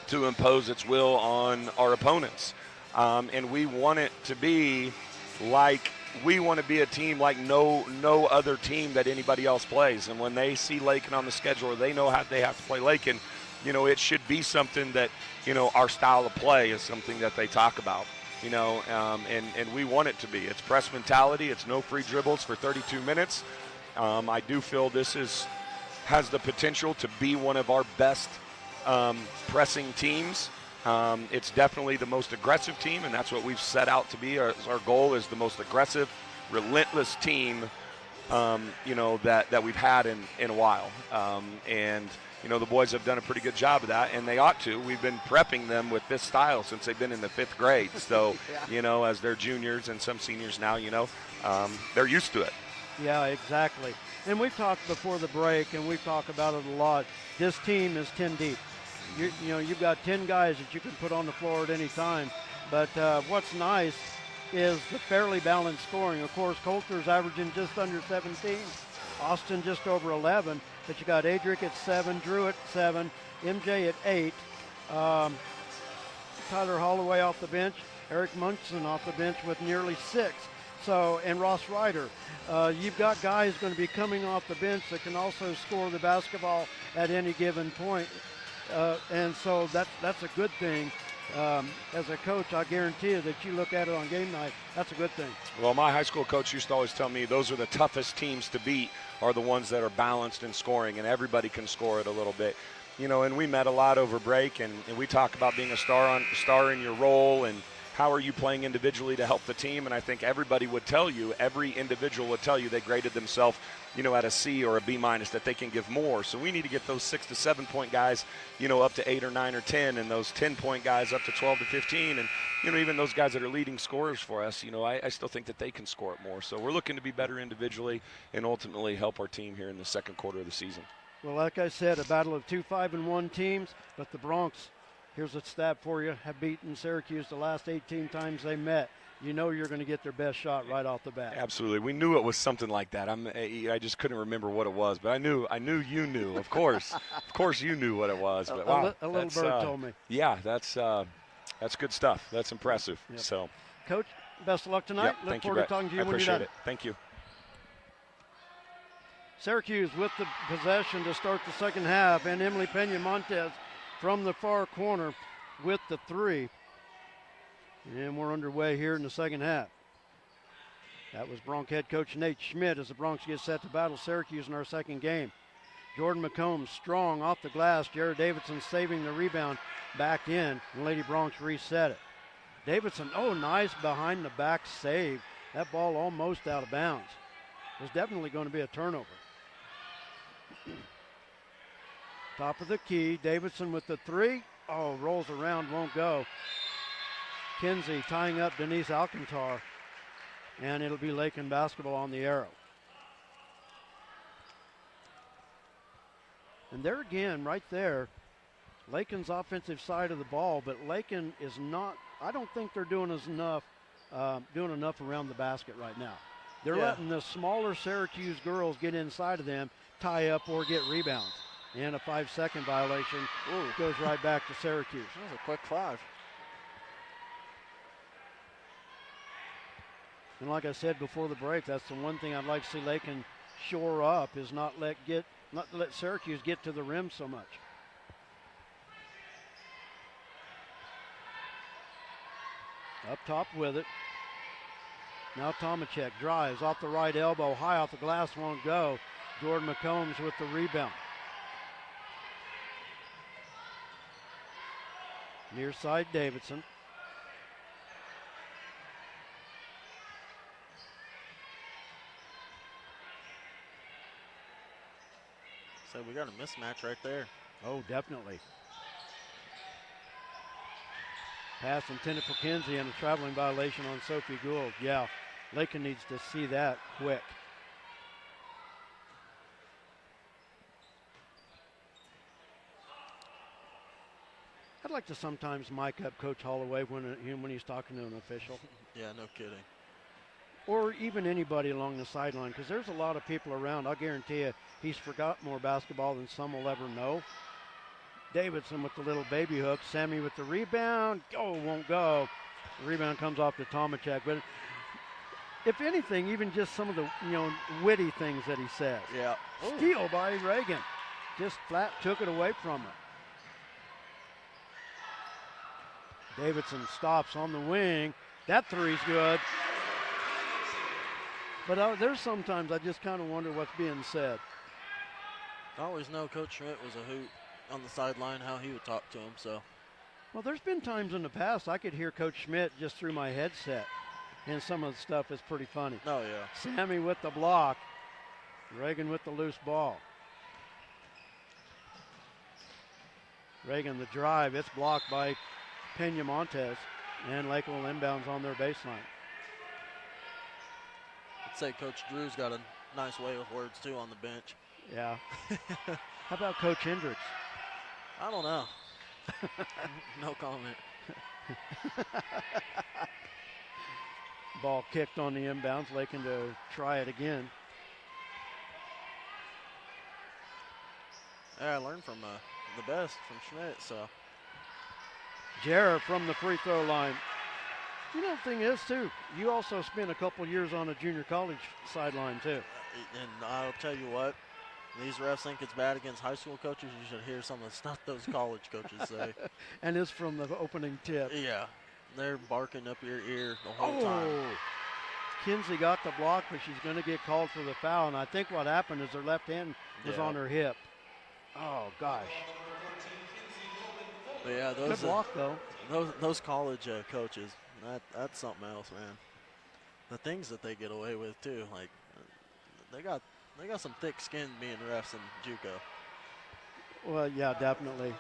to impose its will on our opponents. And we want it to be like, we want to be a team like no other team that anybody else plays. And when they see Lakin on the schedule, or they know how they have to play Lakin, it should be something that, our style of play is something that they talk about, and we want it to be. It's press mentality. It's no free dribbles for 32 minutes. I do feel this has the potential to be one of our best pressing teams. It's definitely the most aggressive team, and that's what we've set out to be. Our goal is the most aggressive, relentless team, that we've had in a while. And the boys have done a pretty good job of that, and they ought to. We've been prepping them with this style since they've been in the 5th grade. So, as they're juniors and some seniors now, they're used to it. Yeah, exactly. And we've talked before the break, and we've talked about it a lot. This team is 10 deep. You've got 10 guys that you can put on the floor at any time. But what's nice is the fairly balanced scoring. Of course, Coulter's averaging just under 17, Austin just over 11. But you got Adric at 7, Drew at 7, MJ at 8, Tyler Holloway off the bench, Eric Munson off the bench with nearly 6. So, and Ross Ryder. You've got guys going to be coming off the bench that can also score the basketball at any given point. And so that's a good thing. As a coach, I guarantee you that you look at it on game night, that's a good thing. Well, my high school coach used to always tell me those are the toughest teams to beat, are the ones that are balanced in scoring, and everybody can score it a little bit. And we met a lot over break, and we talk about being a star in your role and how are you playing individually to help the team? And I think everybody would tell you, every individual would tell you they graded themselves, at a C or a B minus, that they can give more. So we need to get those 6 to 7 point guys, up to 8 or 9 or 10, and those 10 point guys up to 12 to 15. And, even those guys that are leading scorers for us, I still think that they can score it more. So we're looking to be better individually and ultimately help our team here in the second quarter of the season. Well, like I said, a battle of 2 5-1 teams, but the Broncs, here's a stat for you, have beaten Syracuse the last 18 times they met. You're going to get their best shot right off the bat. Absolutely. We knew it was something like that. I just couldn't remember what it was, but I knew you knew, of course. Of course you knew what it was. But wow, a little bird told me. Yeah, that's good stuff. That's impressive. Yep. So, Coach, best of luck tonight. Yep, Look forward to talking to you when you're done. I appreciate it. Thank you. Syracuse with the possession to start the second half, and Emily Pena-Montez from the far corner with the 3. And we're underway here in the second half. That was Bronc head coach Nate Schmidt as the Broncs get set to battle Syracuse in our second game. Jordan McCombs strong off the glass. Jared Davidson saving the rebound back in, and Lady Broncs reset it. Davidson, nice behind the back save. That ball almost out of bounds. It was definitely going to be a turnover. Top of the key, Davidson with the 3. Rolls around, won't go. Kinsey tying up Denise Alcantar, and it'll be Lakin basketball on the arrow. And there again, right there, Lakin's offensive side of the ball, but Lakin is not, I don't think they're doing enough around the basket right now. They're letting the smaller Syracuse girls get inside of them, tie up or get rebounds. And a 5-second violation goes right back to Syracuse. That was a quick 5. And like I said before the break, that's the one thing I'd like to see Lakin shore up, is not let Syracuse get to the rim so much. Up top with it. Now Tomacek drives off the right elbow, high off the glass, won't go. Jordan McCombs with the rebound. Near side Davidson. So we got a mismatch right there. Oh, definitely. Pass intended for Kinsey and a traveling violation on Sophie Gould. Yeah, Lakin needs to see that quick. I'd like to sometimes mic up Coach Holloway when he's talking to an official. Yeah, no kidding. Or even anybody along the sideline, because there's a lot of people around. I'll guarantee you he's forgot more basketball than some will ever know. Davidson with the little baby hook. Sammy with the rebound. Won't go. The rebound comes off to Tomacek. But if anything, even just some of the witty things that he says. Yeah. Steal by Reagan. Just flat took it away from her. Davidson stops on the wing. That three's good. But there's sometimes I just kind of wonder what's being said. I always know Coach Schmidt was a hoot on the sideline, how he would talk to him. So, well, there's been times in the past I could hear Coach Schmidt just through my headset, and some of the stuff is pretty funny. Oh, yeah. Sammy with the block. Reagan with the loose ball. Reagan the drive. It's blocked by Pena-Montez, and Lake will inbounds on their baseline. I'd say Coach Drew's got a nice way with words, too, on the bench. Yeah. How about Coach Hendricks? I don't know. No comment. Ball kicked on the inbounds. Lakin to try it again. Yeah, I learned from the best, from Schmidt, so. Jarrett from the free throw line. The thing is, too, you also spent a couple years on a junior college sideline, too. And I'll tell you what, these refs think it's bad against high school coaches. You should hear some of the stuff those college coaches say. And it's from the opening tip. Yeah, they're barking up your ear the whole time. Kinsey got the block, but she's going to get called for the foul. And I think what happened is her left hand was on her hip. Oh, gosh. But yeah, good block, though. Those college coaches, That's something else, man. The things that they get away with too, like they got some thick skin being refs in JUCO. Well, yeah, definitely.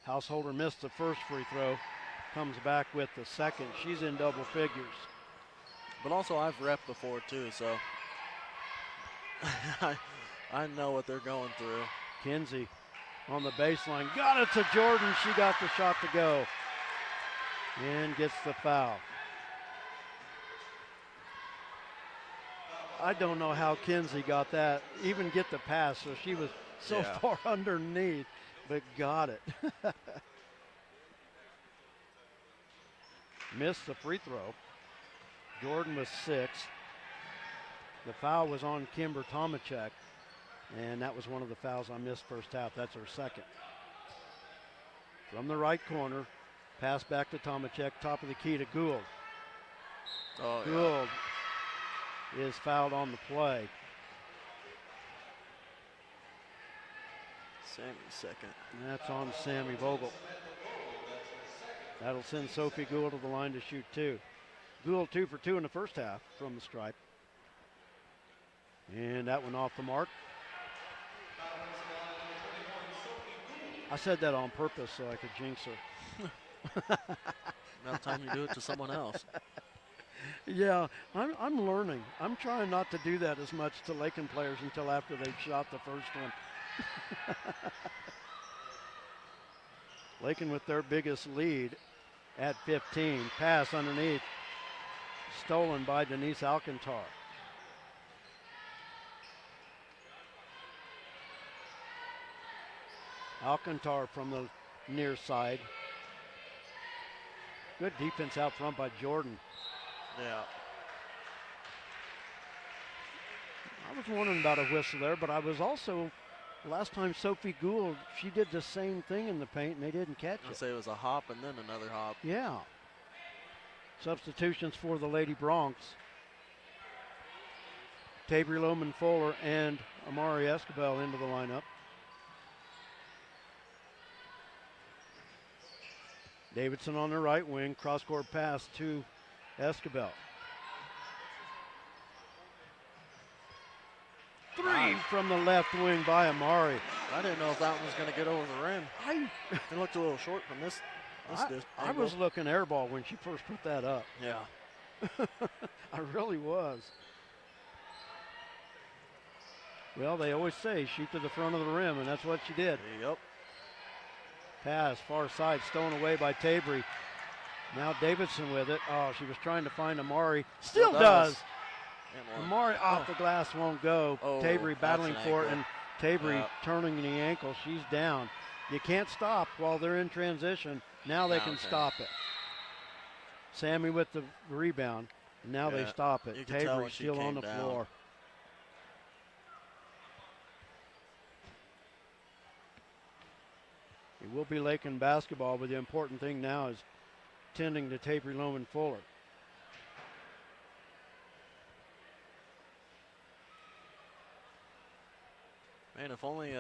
Householder missed the first free throw, comes back with the second. She's in double figures. But also I've repped before too, so I know what they're going through. Kinsey on the baseline, got it to Jordan. She got the shot to go and gets the foul. I don't know how Kinsey got that, even get the pass, so she was so far underneath, but got it. Missed the free throw. Jordan was 6. The foul was on Kimber Tomachek, and that was one of the fouls I missed first half. That's her second. From the right corner, pass back to Tomachek, top of the key to Gould. Gould is fouled on the play. Sammy's second. And that's on Sammy Vogel. That'll send Sophie Gould to the line to shoot 2. Gould 2 for 2 in the first half from the stripe. And that one off the mark. I said that on purpose so I could jinx her. About time you do it to someone else. Yeah, I'm learning. I'm trying not to do that as much to Lakin players until after they've shot the first one. Lakin with their biggest lead at 15. Pass underneath. Stolen by Denise Alcantar. Alcantar from the near side. Good defense out front by Jordan. Yeah. I was wondering about a whistle there, but I was also, last time Sophie Gould, she did the same thing in the paint and they didn't catch I'd it. say it was a hop and then another hop. Yeah. Substitutions for the Lady Bronx. Tabry Lohman Fuller and Amari Escobar into the lineup. Davidson on the right wing, cross-court pass to Escobar. 3 from the left wing by Amari. I didn't know if that one was going to get over the rim. It looked a little short from this I was looking airball when she first put that up. Yeah. I really was. Well, they always say shoot to the front of the rim, and that's what she did. Yep. Pass, far side, stolen away by Tabry. Now Davidson with it. Oh, she was trying to find Amari. Still does. Amari off the glass, won't go. Tabry battling for it, and Tabry turning the ankle. She's down. You can't stop while they're in transition. Now they can stop it. Sammy with the rebound. And now they stop it. Tabry still on the floor. It will be Lakin basketball, but the important thing now is tending to Tabry Lohman Fuller. Man, if only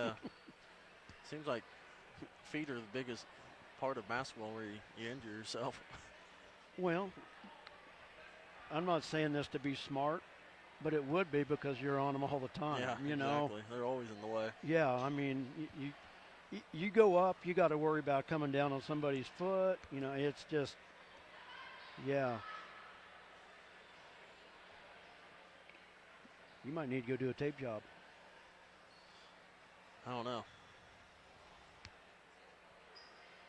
seems like feet are the biggest part of basketball where you injure yourself. Well, I'm not saying this to be smart, but it would be because you're on them all the time. Yeah, you know? exactly. They're always in the way. Yeah, I mean, you go up, you got to worry about coming down on somebody's foot. You know, it's just, yeah. You might need to go do a tape job. I don't know.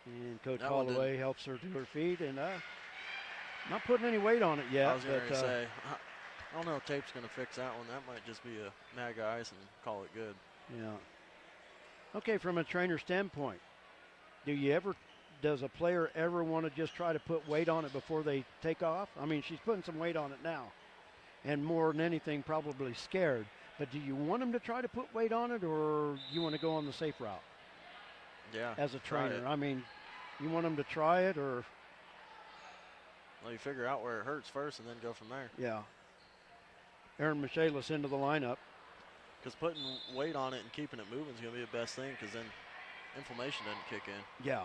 And Coach Holloway helps her to her feet, and not putting any weight on it yet. I was going to say, I don't know if tape's going to fix that one. That might just be a mag ice and call it good. Yeah. Okay, from a trainer standpoint, does a player ever want to just try to put weight on it before they take off? I mean, she's putting some weight on it now, and more than anything, probably scared. But do you want them to try to put weight on it, or you want to go on the safe route? Yeah. As a trainer, I mean, you want them to try it, or? Well, you figure out where it hurts first and then go from there. Yeah. Aaron Michaelis into the lineup. Because putting weight on it and keeping it moving is going to be the best thing, because then inflammation doesn't kick in. Yeah.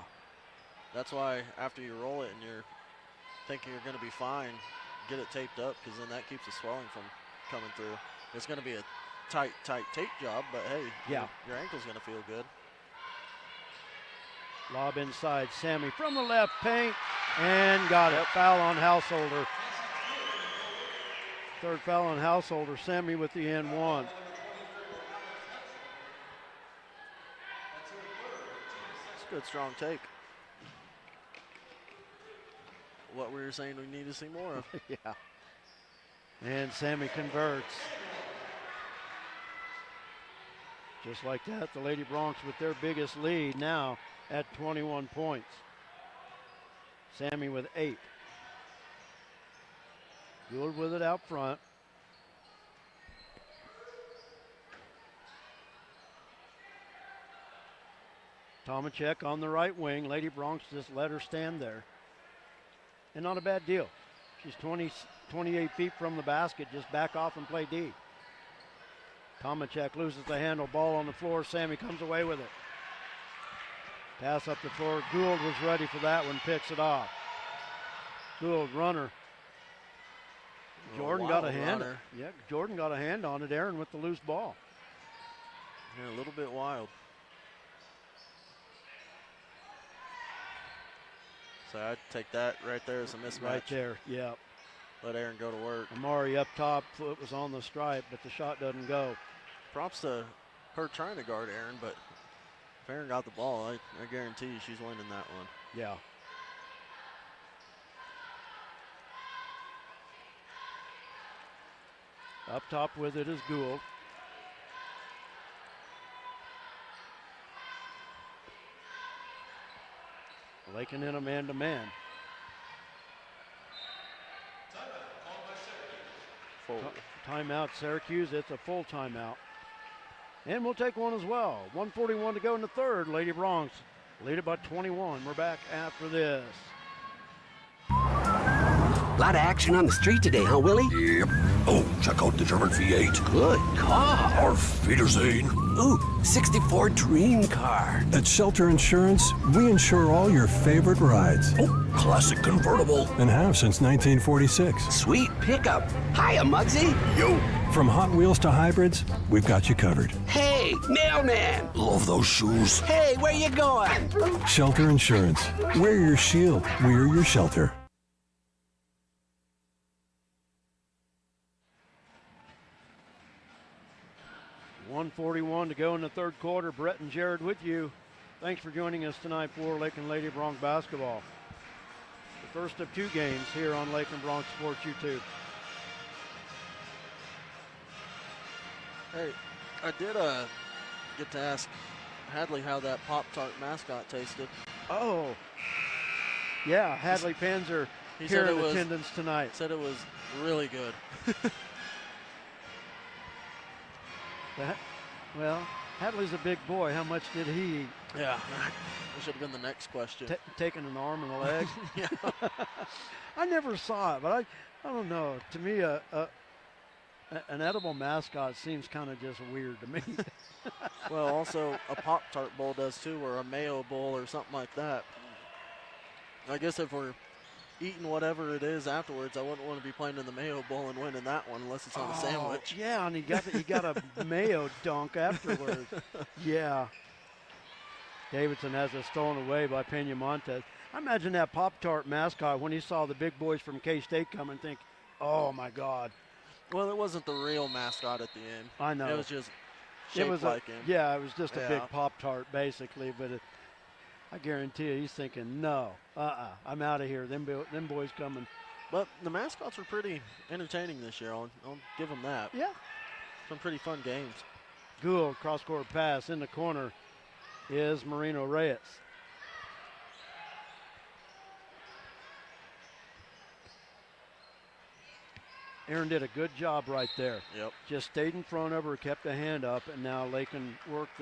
That's why after you roll it and you're thinking you're going to be fine, get it taped up, because then that keeps the swelling from coming through. It's going to be a tight tape job, but hey, yeah, your ankle's going to feel good. Lob inside, Sammy from the left paint, and got it. Foul on Householder. Third foul on Householder. Sammy with the and one. It's a good strong take. What we were saying we need to see more of. Yeah. And Sammy converts. Just like that, the Lady Broncs with their biggest lead now at 21 points. Sammy with 8. Gould with it out front. Tomacek on the right wing. Lady Broncs just let her stand there. And not a bad deal. She's 28 feet from the basket. Just back off and play D. Tomacek loses the handle. Ball on the floor. Sammy comes away with it. Pass up the floor. Gould was ready for that one. Picks it off. Gould, runner. Jordan got a hand. Yeah, Jordan got a hand on it. Aaron with the loose ball. Yeah, a little bit wild. So I'd take that right there as a mismatch. Right there, yeah. Let Aaron go to work. Amari up top, foot was on the stripe, but the shot doesn't go. Props to her trying to guard Aaron, but if Aaron got the ball, I guarantee you she's winning that one. Yeah. Up top with it is Gould. Lakin in a man-to-man. Timeout, Syracuse. It's a full timeout. And we'll take one as well. 1:41 to go in the third. Lady Broncs lead it by 21. We're back after this. A lot of action on the street today, huh, Willie? Yep. Oh, check out the German V8. Good car. Auf Wiedersehen. Ooh, 64 dream car. At Shelter Insurance, we insure all your favorite rides. Oh, classic convertible. And have since 1946. Sweet pickup. Hiya, Muggsy. Yo. From Hot Wheels to hybrids, we've got you covered. Hey, mailman. Love those shoes. Hey, where you going? Shelter Insurance. We're your shield. We're your shelter. .141 to go in the third quarter. Brett and Jared with you. Thanks for joining us tonight for Lakin Lady Broncs basketball. The first of 2 games here on Lakin Broncs Sports YouTube. Hey, I did get to ask Hadley how that Pop-Tart mascot tasted. Oh, yeah, Hadley Panzer here in attendance tonight. Said it was really good. Well, Hadley's a big boy. How much did he eat? Yeah, that should have been the next question. Taking an arm and a leg? Yeah. I never saw it, but I don't know. To me, an edible mascot seems kind of just weird to me. Well, also a Pop-Tart bowl does too, or a mayo bowl or something like that. I guess if we're eating whatever it is afterwards, I wouldn't want to be playing in the mayo bowl and winning that one unless it's on a sandwich. Yeah, and he got a mayo dunk afterwards. Yeah. Davidson has it stolen away by Pena Montez. I imagine that Pop-Tart mascot, when he saw the big boys from K-State come and think, oh my God. Well, it wasn't the real mascot at the end. I know. It was just shaped like him. Yeah, it was just a big Pop-Tart basically, but I guarantee you he's thinking, no, I'm out of here. Them boys coming. But the mascots were pretty entertaining this year. I'll give them that. Yeah. Some pretty fun games. Gould, cross-court pass in the corner is Marino Reyes. Aaron did a good job right there. Yep. Just stayed in front of her, kept a hand up, and now Lakin worked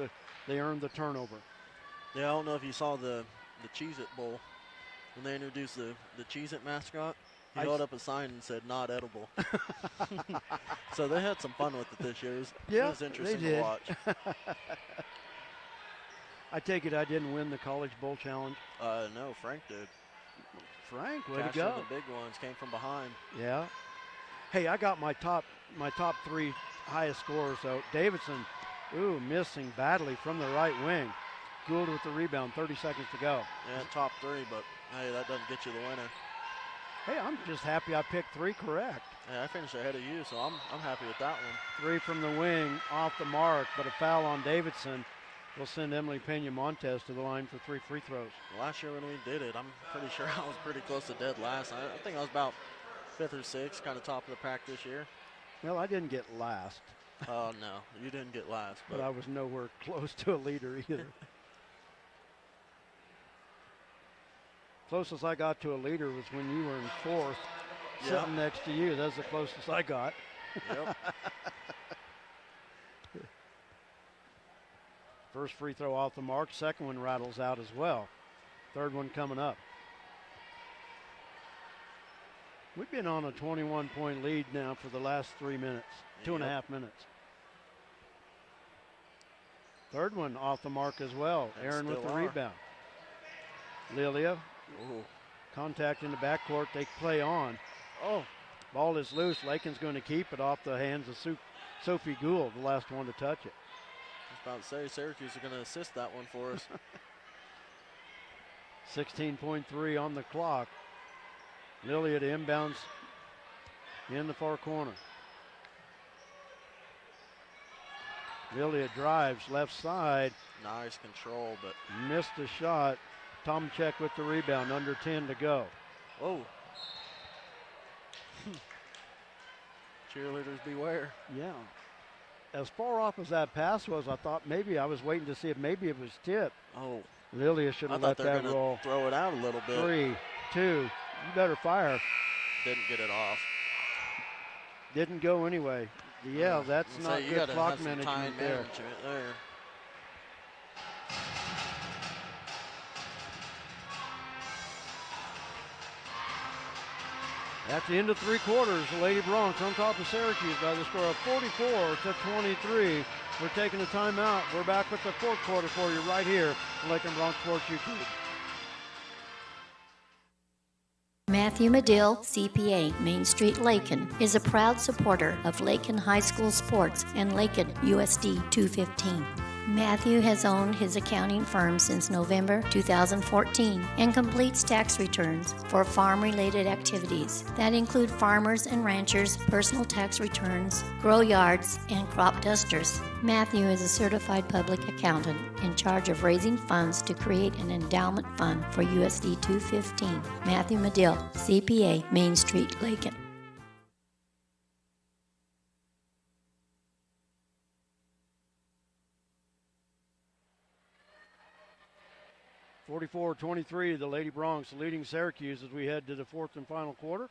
they earned the turnover. Yeah, I don't know if you saw the Cheez-It Bowl. When they introduced the Cheez-It mascot, he held up a sign and said, not edible. So they had some fun with it this year. It was interesting to watch. I take it I didn't win the College Bowl Challenge. No, Frank did. Frank, way to Capturing go. the big ones, came from behind. Yeah. Hey, I got my top three highest scorers. So Davidson, missing badly from the right wing. Gould with the rebound, 30 seconds to go. Yeah, top three, but hey, that doesn't get you the winner. Hey, I'm just happy I picked three correct. Yeah, I finished ahead of you, so I'm happy with that one. Three from the wing, off the mark, but a foul on Davidson will send Emily Pena-Montez to the line for 3 free throws. Last year when we did it, I'm pretty sure I was pretty close to dead last. I think I was about 5th or 6th, kind of top of the pack this year. Well, I didn't get last. Oh, no, you didn't get last. But I was nowhere close to a leader either. Closest I got to a leader was when you were in 4th, sitting next to you. That's the closest I got. Yep. First free throw off the mark. Second one rattles out as well. Third one coming up. We've been on a 21-point lead now for the last 3 minutes, 2.5 minutes. Third one off the mark as well. And Aaron with the still are. rebound. Lilia, Ooh. contact in the backcourt. They play on. Oh, ball is loose. Lakin's going to keep it off the hands of Sophie Gould, the last one to touch it. I was about to say, Syracuse are going to assist that one for us. 16.3 on the clock. Lilia to inbounds in the far corner. Lilia drives left side. Nice control, but Missed the shot. Tomczyk with the rebound, under 10 to go. oh. Cheerleaders beware. Yeah. As far off as that pass was, I thought maybe I was waiting to see if maybe it was tipped. Oh, Lilia should I have thought let they were that going roll. to throw it out a little bit. 3, 2, you better fire. Didn't get it off. Didn't go anyway. Yeah, that's I'd not say you good gotta clock have some management time there. management there. At the end of 3 quarters, the Lady Broncs on top of Syracuse by the score of 44-23. We're taking a timeout. We're back with the 4th quarter for you right here on Lakin Bronx Sports YouTube. Matthew Medill, CPA, Main Street, Lakin, is a proud supporter of Lakin High School sports and Lakin USD 215. Matthew has owned his accounting firm since November 2014 and completes tax returns for farm-related activities that include farmers and ranchers' personal tax returns, grow yards, and crop dusters. Matthew is a certified public accountant in charge of raising funds to create an endowment fund for USD 215. Matthew Medill, CPA, Main Street, Lakin. 44-23, the Lady Broncs leading Syracuse as we head to the 4th and final quarter.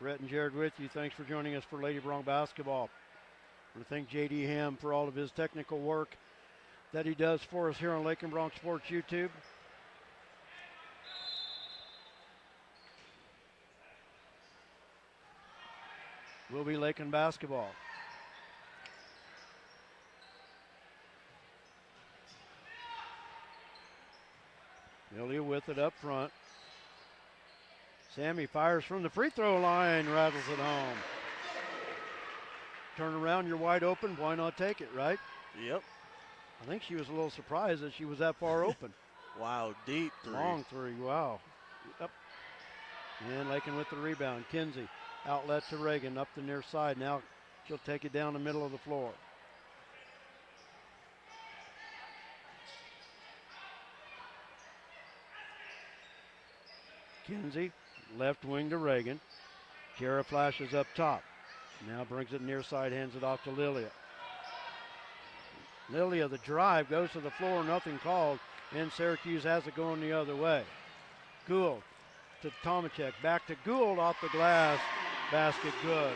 Brett and Jared with you. Thanks for joining us for Lady Bronc basketball. I want to thank J.D. Ham for all of his technical work that he does for us here on Lakin Bronx Sports YouTube. Will be Lakin basketball. Lilia with it up front. Sammy fires from the free throw line, rattles it home. Turn around, you're wide open. Why not take it, right? Yep. I think she was a little surprised that she was that far open. Wow, deep three. Long three, wow. Yep. And Lakin with the rebound. Kinsey, outlet to Reagan, up the near side. Now she'll take it down the middle of the floor. Kinsey, left wing to Reagan. Kara flashes up top. Now brings it near side, hands it off to Lilia. Lilia, the drive, goes to the floor, nothing called, and Syracuse has it going the other way. Gould to Tomczyk, back to Gould off the glass, basket good.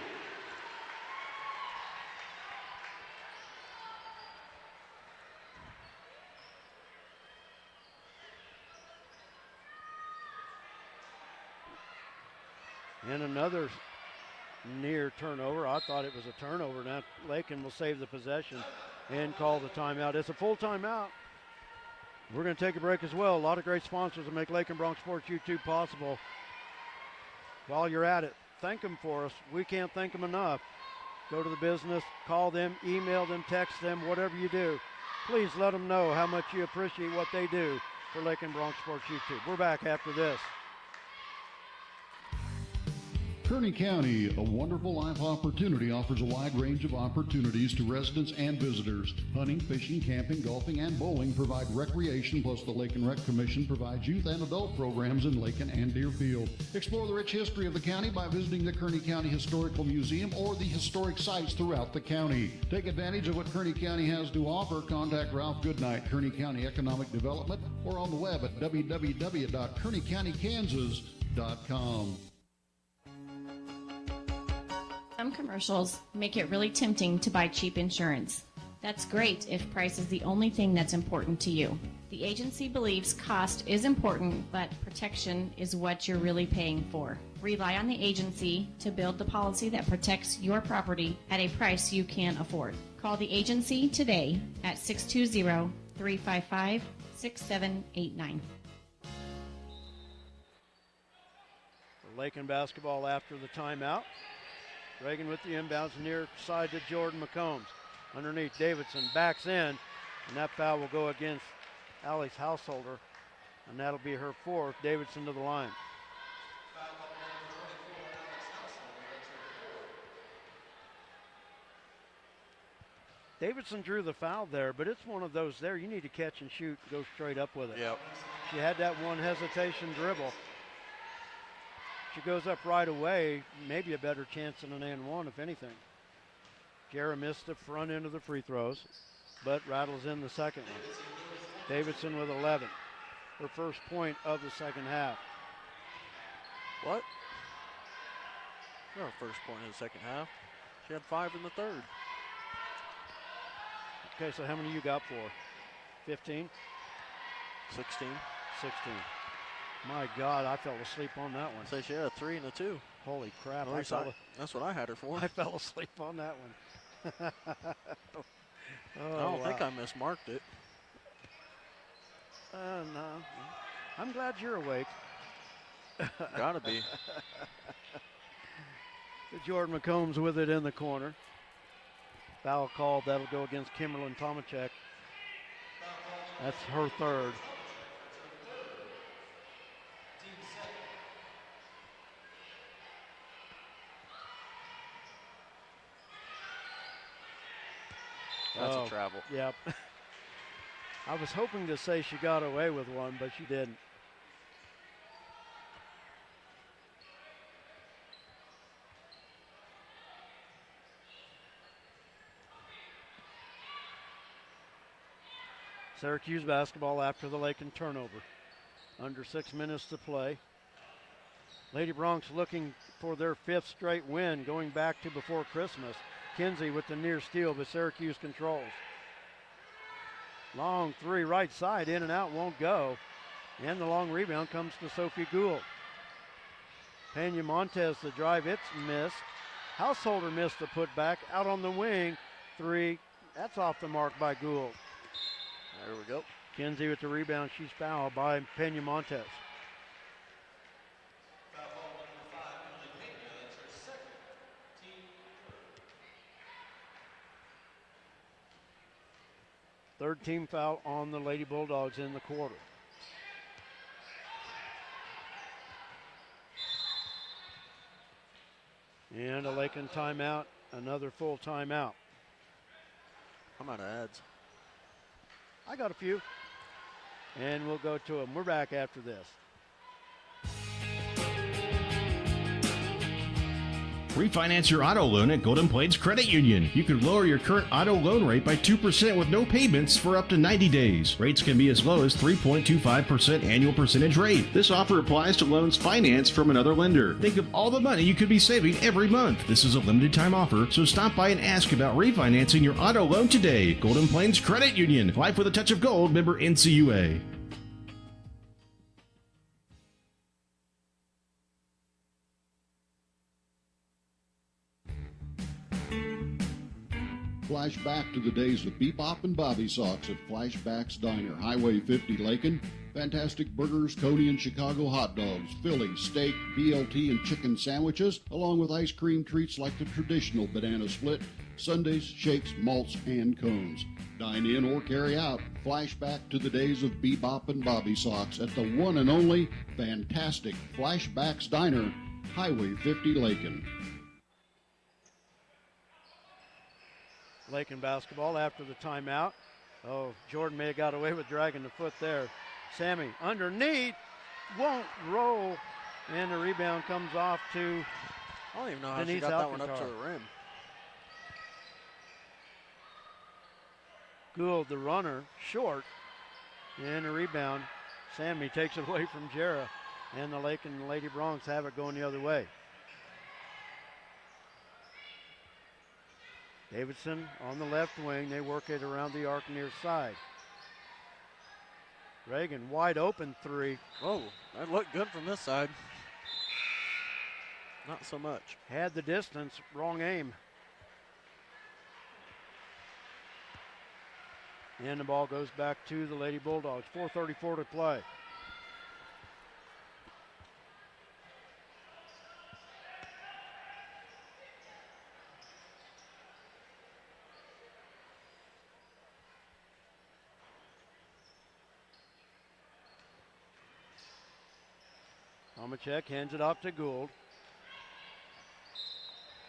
And another near turnover. I thought it was a turnover. Now Lakin will save the possession and call the timeout. It's a full timeout. We're going to take a break as well. A lot of great sponsors that make Lakin Bronx Sports YouTube possible. While you're at it, thank them for us. We can't thank them enough. Go to the business, call them, email them, text them, whatever you do. Please let them know how much you appreciate what they do for Lakin Bronx Sports YouTube. We're back after this. Kearney County, a wonderful life opportunity, offers a wide range of opportunities to residents and visitors. Hunting, fishing, camping, golfing, and bowling provide recreation, plus the Lake and Rec Commission provides youth and adult programs in Lakin and Deerfield. Explore the rich history of the county by visiting the Kearney County Historical Museum or the historic sites throughout the county. Take advantage of what Kearney County has to offer. Contact Ralph Goodnight, Kearney County Economic Development, or on the web at www.kearneycountykansas.com. Some commercials make it really tempting to buy cheap insurance. That's great if price is the only thing that's important to you. The agency believes cost is important, but protection is what you're really paying for. Rely on the agency to build the policy that protects your property at a price you can afford. Call the agency today at 620-355-6789. Lakin basketball after the timeout. Reagan with the inbounds near side to Jordan McCombs. Underneath, Davidson backs in, and that foul will go against Alex Householder, and that'll be her fourth. Davidson to the line. Davidson drew the foul there, but it's one of those there you need to catch and shoot, go straight up with it. Yep. She had that one hesitation dribble. She goes up right away, maybe a better chance than an and one, if anything. Jarrah missed the front end of the free throws, but rattles in the second one. Davidson with 11, her first point of the second half. What? Her first point in the second half. She had 5 in the third. Okay, so how many you got for? 15? 16. 16. My God, I fell asleep on that one. So she had a 3 and a 2. Holy crap. That's what I had her for. I fell asleep on that one. I don't think I mismarked it. No. I'm glad you're awake. Gotta be. Jordan McCombs with it in the corner. Foul called. That'll go against Kimberlyn Tomachek. That's her third. That's a travel. Yep. I was hoping to say she got away with one, but she didn't. Syracuse basketball after the Lakin turnover. Under 6 minutes to play. Lady Bronx looking for their 5th straight win going back to before Christmas. Kinsey with the near steal, but Syracuse controls. Long three right side, in and out, won't go. And the long rebound comes to Sophie Gould. Pena Montez the drive, it's missed. Householder missed the putback, out on the wing, 3. That's off the mark by Gould. There we go. Kinsey with the rebound, she's fouled by Pena Montez. Third team foul on the Lady Bulldogs in the quarter. And a Lakin timeout, another full timeout. I'm out of ads. I got a few. And we'll go to them. We're back after this. Refinance your auto loan at Golden Plains Credit Union. You could lower your current auto loan rate by 2% with no payments for up to 90 days. Rates can be as low as 3.25% annual percentage rate. This offer applies to loans financed from another lender. Think of all the money you could be saving every month. This is a limited time offer, so stop by and ask about refinancing your auto loan today. Golden Plains Credit Union. Life with a touch of gold. Member NCUA. Flashback to the days of Bebop and Bobby Sox at Flashback's Diner, Highway 50, Lakin. Fantastic burgers, Coney and Chicago hot dogs, Philly, steak, BLT, and chicken sandwiches, along with ice cream treats like the traditional banana split, sundaes, shakes, malts, and cones. Dine in or carry out. Flashback to the days of Bebop and Bobby Sox at the one and only fantastic Flashback's Diner, Highway 50, Lakin. Lakin basketball after the timeout. Oh, Jordan may have got away with dragging the foot there. Sammy underneath, won't roll, and the rebound comes off to I don't even know how Denise she got that one up to Alcantara. the rim. Gould, the runner, short, and the rebound. Sammy takes it away from Jarrah, and the Lakin Lady Broncs have it going the other way. Davidson on the left wing. They work it around the arc near side. Reagan, wide open three. Oh, that looked good from this side. Not so much. Had the distance, wrong aim. And the ball goes back to the Lady Bulldogs. 4:34 to play. Tomacek hands it off to Gould.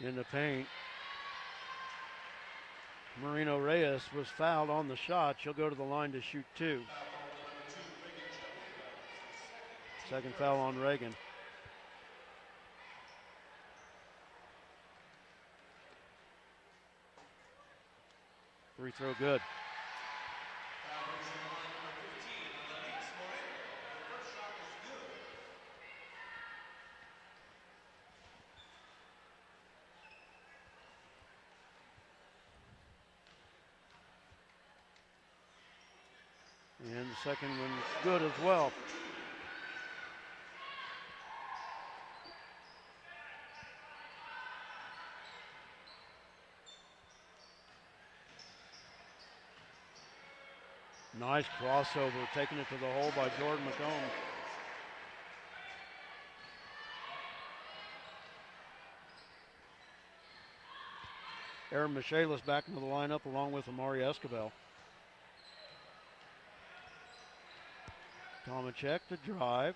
In the paint. Marino Reyes was fouled on the shot. She'll go to the line to shoot two. Second foul on Reagan. Free throw good. And the second one's good as well. Nice crossover, taking it to the hole by Jordan McCombs. Aaron Michaelis back into the lineup along with Amari Escobar. Tomacek to drive,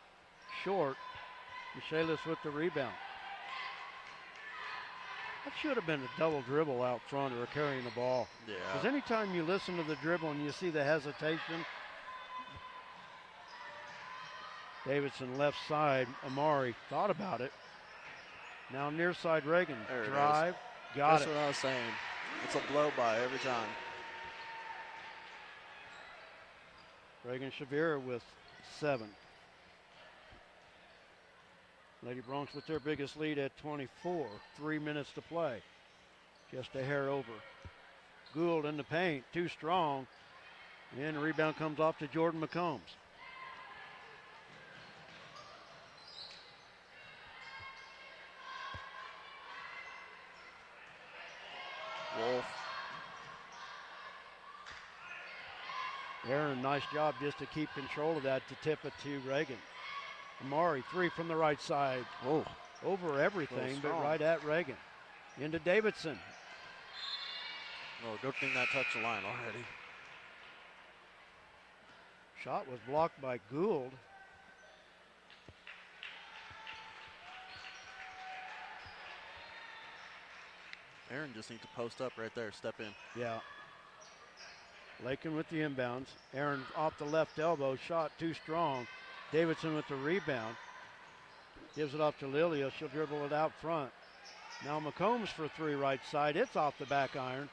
short. Michaelis with the rebound. That should have been a double dribble out front or carrying the ball. Yeah. Because anytime you listen to the dribble and you see the hesitation, Davidson left side, Amari thought about it. Now near side Reagan, There it drive, is. got That's it. what I was saying. It's a blow by every time. Reagan Shavira with 7. Lady Broncs with their biggest lead at 24. 3 minutes to play. Just a hair over. Gould in the paint, too strong. And the rebound comes off to Jordan McCombs. Wolf. Aaron, nice job just to keep control of that to tip it to Reagan. Amari, 3 from the right side. Oh, Over everything, but strong. right at Reagan. Into Davidson. well, good thing that touched the line already. Shot was blocked by Gould. Aaron just needs to post up right there, step in. Yeah. Lakin with the inbounds. Aaron off the left elbow, shot too strong. Davidson with the rebound. Gives it off to Lilia. She'll dribble it out front. Now McCombs for 3 right side. It's off the back iron.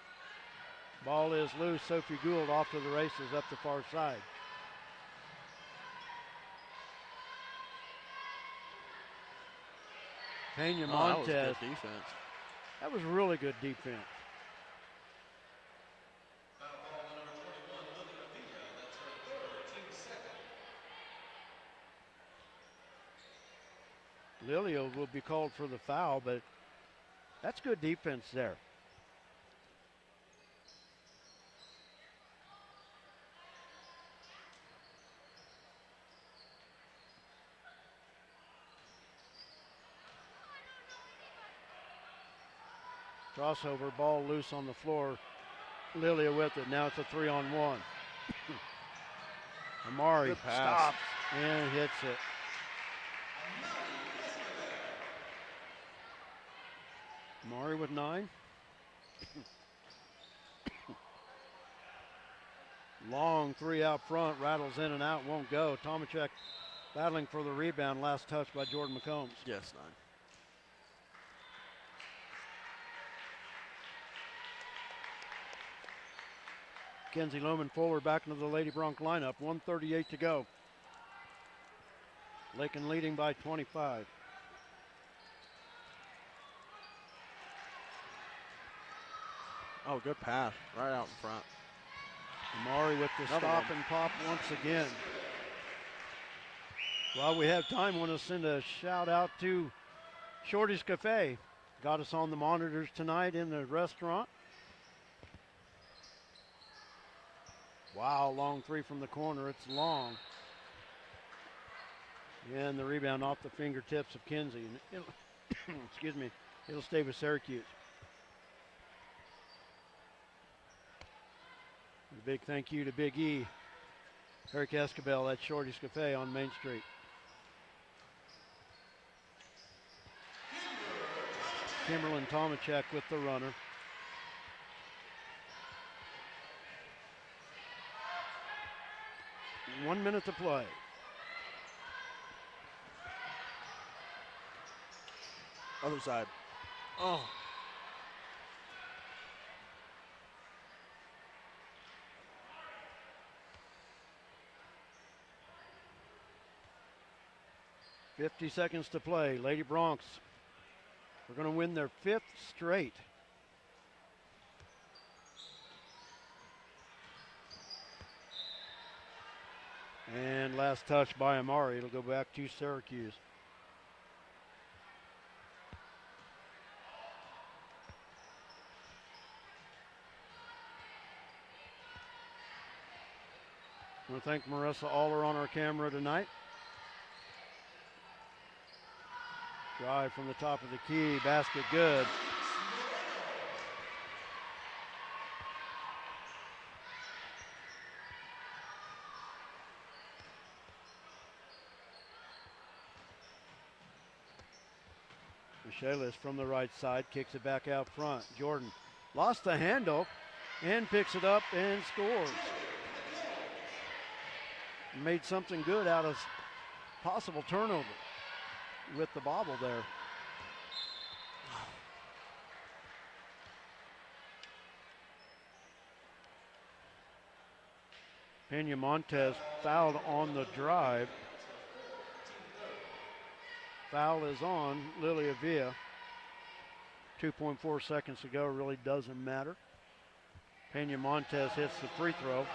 Ball is loose. Sophie Gould off to the races up the far side. Pena Oh, that was Montez. good defense. That was really good defense. Lilio will be called for the foul, but that's good defense there. Crossover, ball loose on the floor. Lilia with it. Now it's a 3-on-1. Amari stops and hits it. Amari with 9. Long 3 out front, rattles in and out, won't go. Tomachek battling for the rebound. Last touch by Jordan McCombs. Yes, 9. Kenzie Lohman Fuller back into the Lady Bronc lineup. 1:38 to go. Lakin leading by 25. Oh, good pass. Right out in front. Amari with the stop and pop once again. While we have time, I want to send a shout out to Shorty's Cafe. Got us on the monitors tonight in the restaurant. Wow, long 3 from the corner. It's long. And the rebound off the fingertips of Kinsey. Excuse me, it'll stay with Syracuse. A big thank you to Big E, Eric Escabel at Shorty's Cafe on Main Street. Kimberlyn Tomachek with the runner. One minute to play. Other side. Oh. .50 seconds to play. Lady Broncs are going to win their 5th straight. And last touch by Amari. It'll go back to Syracuse. I want to thank Marissa Aller on our camera tonight. Drive from the top of the key, basket good. Michaelis from the right side, kicks it back out front. Jordan lost the handle and picks it up and scores. Made something good out of possible turnover with the bobble there. Pena Montez fouled on the drive. Foul is on Lilia Villa. 2.4 seconds to go, really doesn't matter. Pena Montez hits the free throw.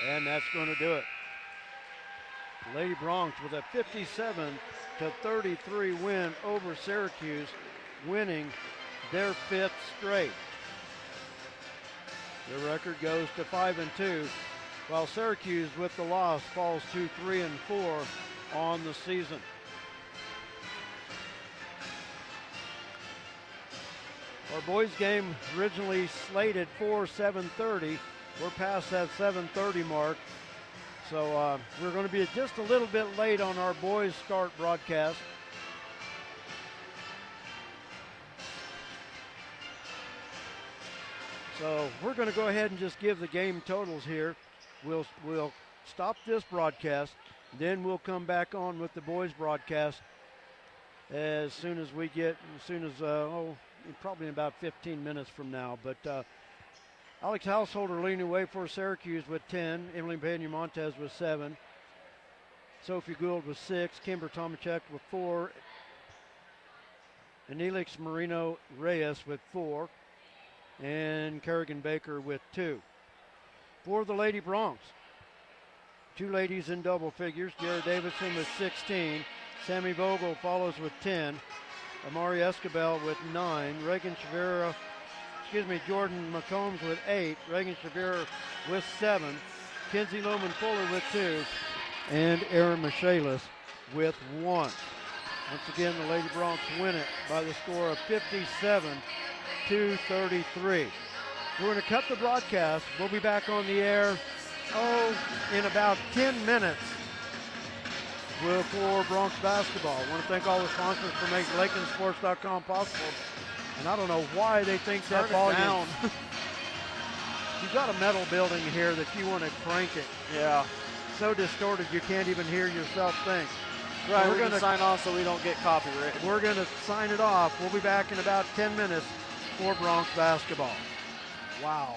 And that's going to do it. Lady Broncs with a 57-33 win over Syracuse, winning their 5th straight. Their record goes to 5-2, while Syracuse with the loss falls to 3-4 on the season. Our boys game originally slated for 7:30. We're past that 7:30 mark. So we're going to be just a little bit late on our boys start broadcast. So we're going to go ahead and just give the game totals here. We'll stop this broadcast, then we'll come back on with the boys broadcast as soon as probably in about 15 minutes from now. But Alex Householder leading away for Syracuse with 10. Emily Pena Montez with 7. Sophie Gould with 6. Kimber Tomachek with 4. Anelix Marino Reyes with 4. And Kerrigan Baker with 2. For the Lady Broncs, 2 ladies in double figures. Jared Davidson with 16. Sammy Vogel follows with 10. Amari Escabel with 9. Reagan Chavera Jordan McCombs with 8, Reagan Shavir with 7, Kenzie Loman Fuller with 2, and Aaron Michaelis with 1. Once again, the Lady Broncs win it by the score of 57-33. We're going to cut the broadcast. We'll be back on the air, in about 10 minutes for Bronx basketball. I want to thank all the sponsors for making LakinSports.com possible. And I don't know why they think that volume. You've got a metal building here that you want to crank it. Yeah. So distorted you can't even hear yourself think. Right, we're going to sign off so we don't get copyright. We're going to sign it off. We'll be back in about 10 minutes for Bronx basketball. Wow.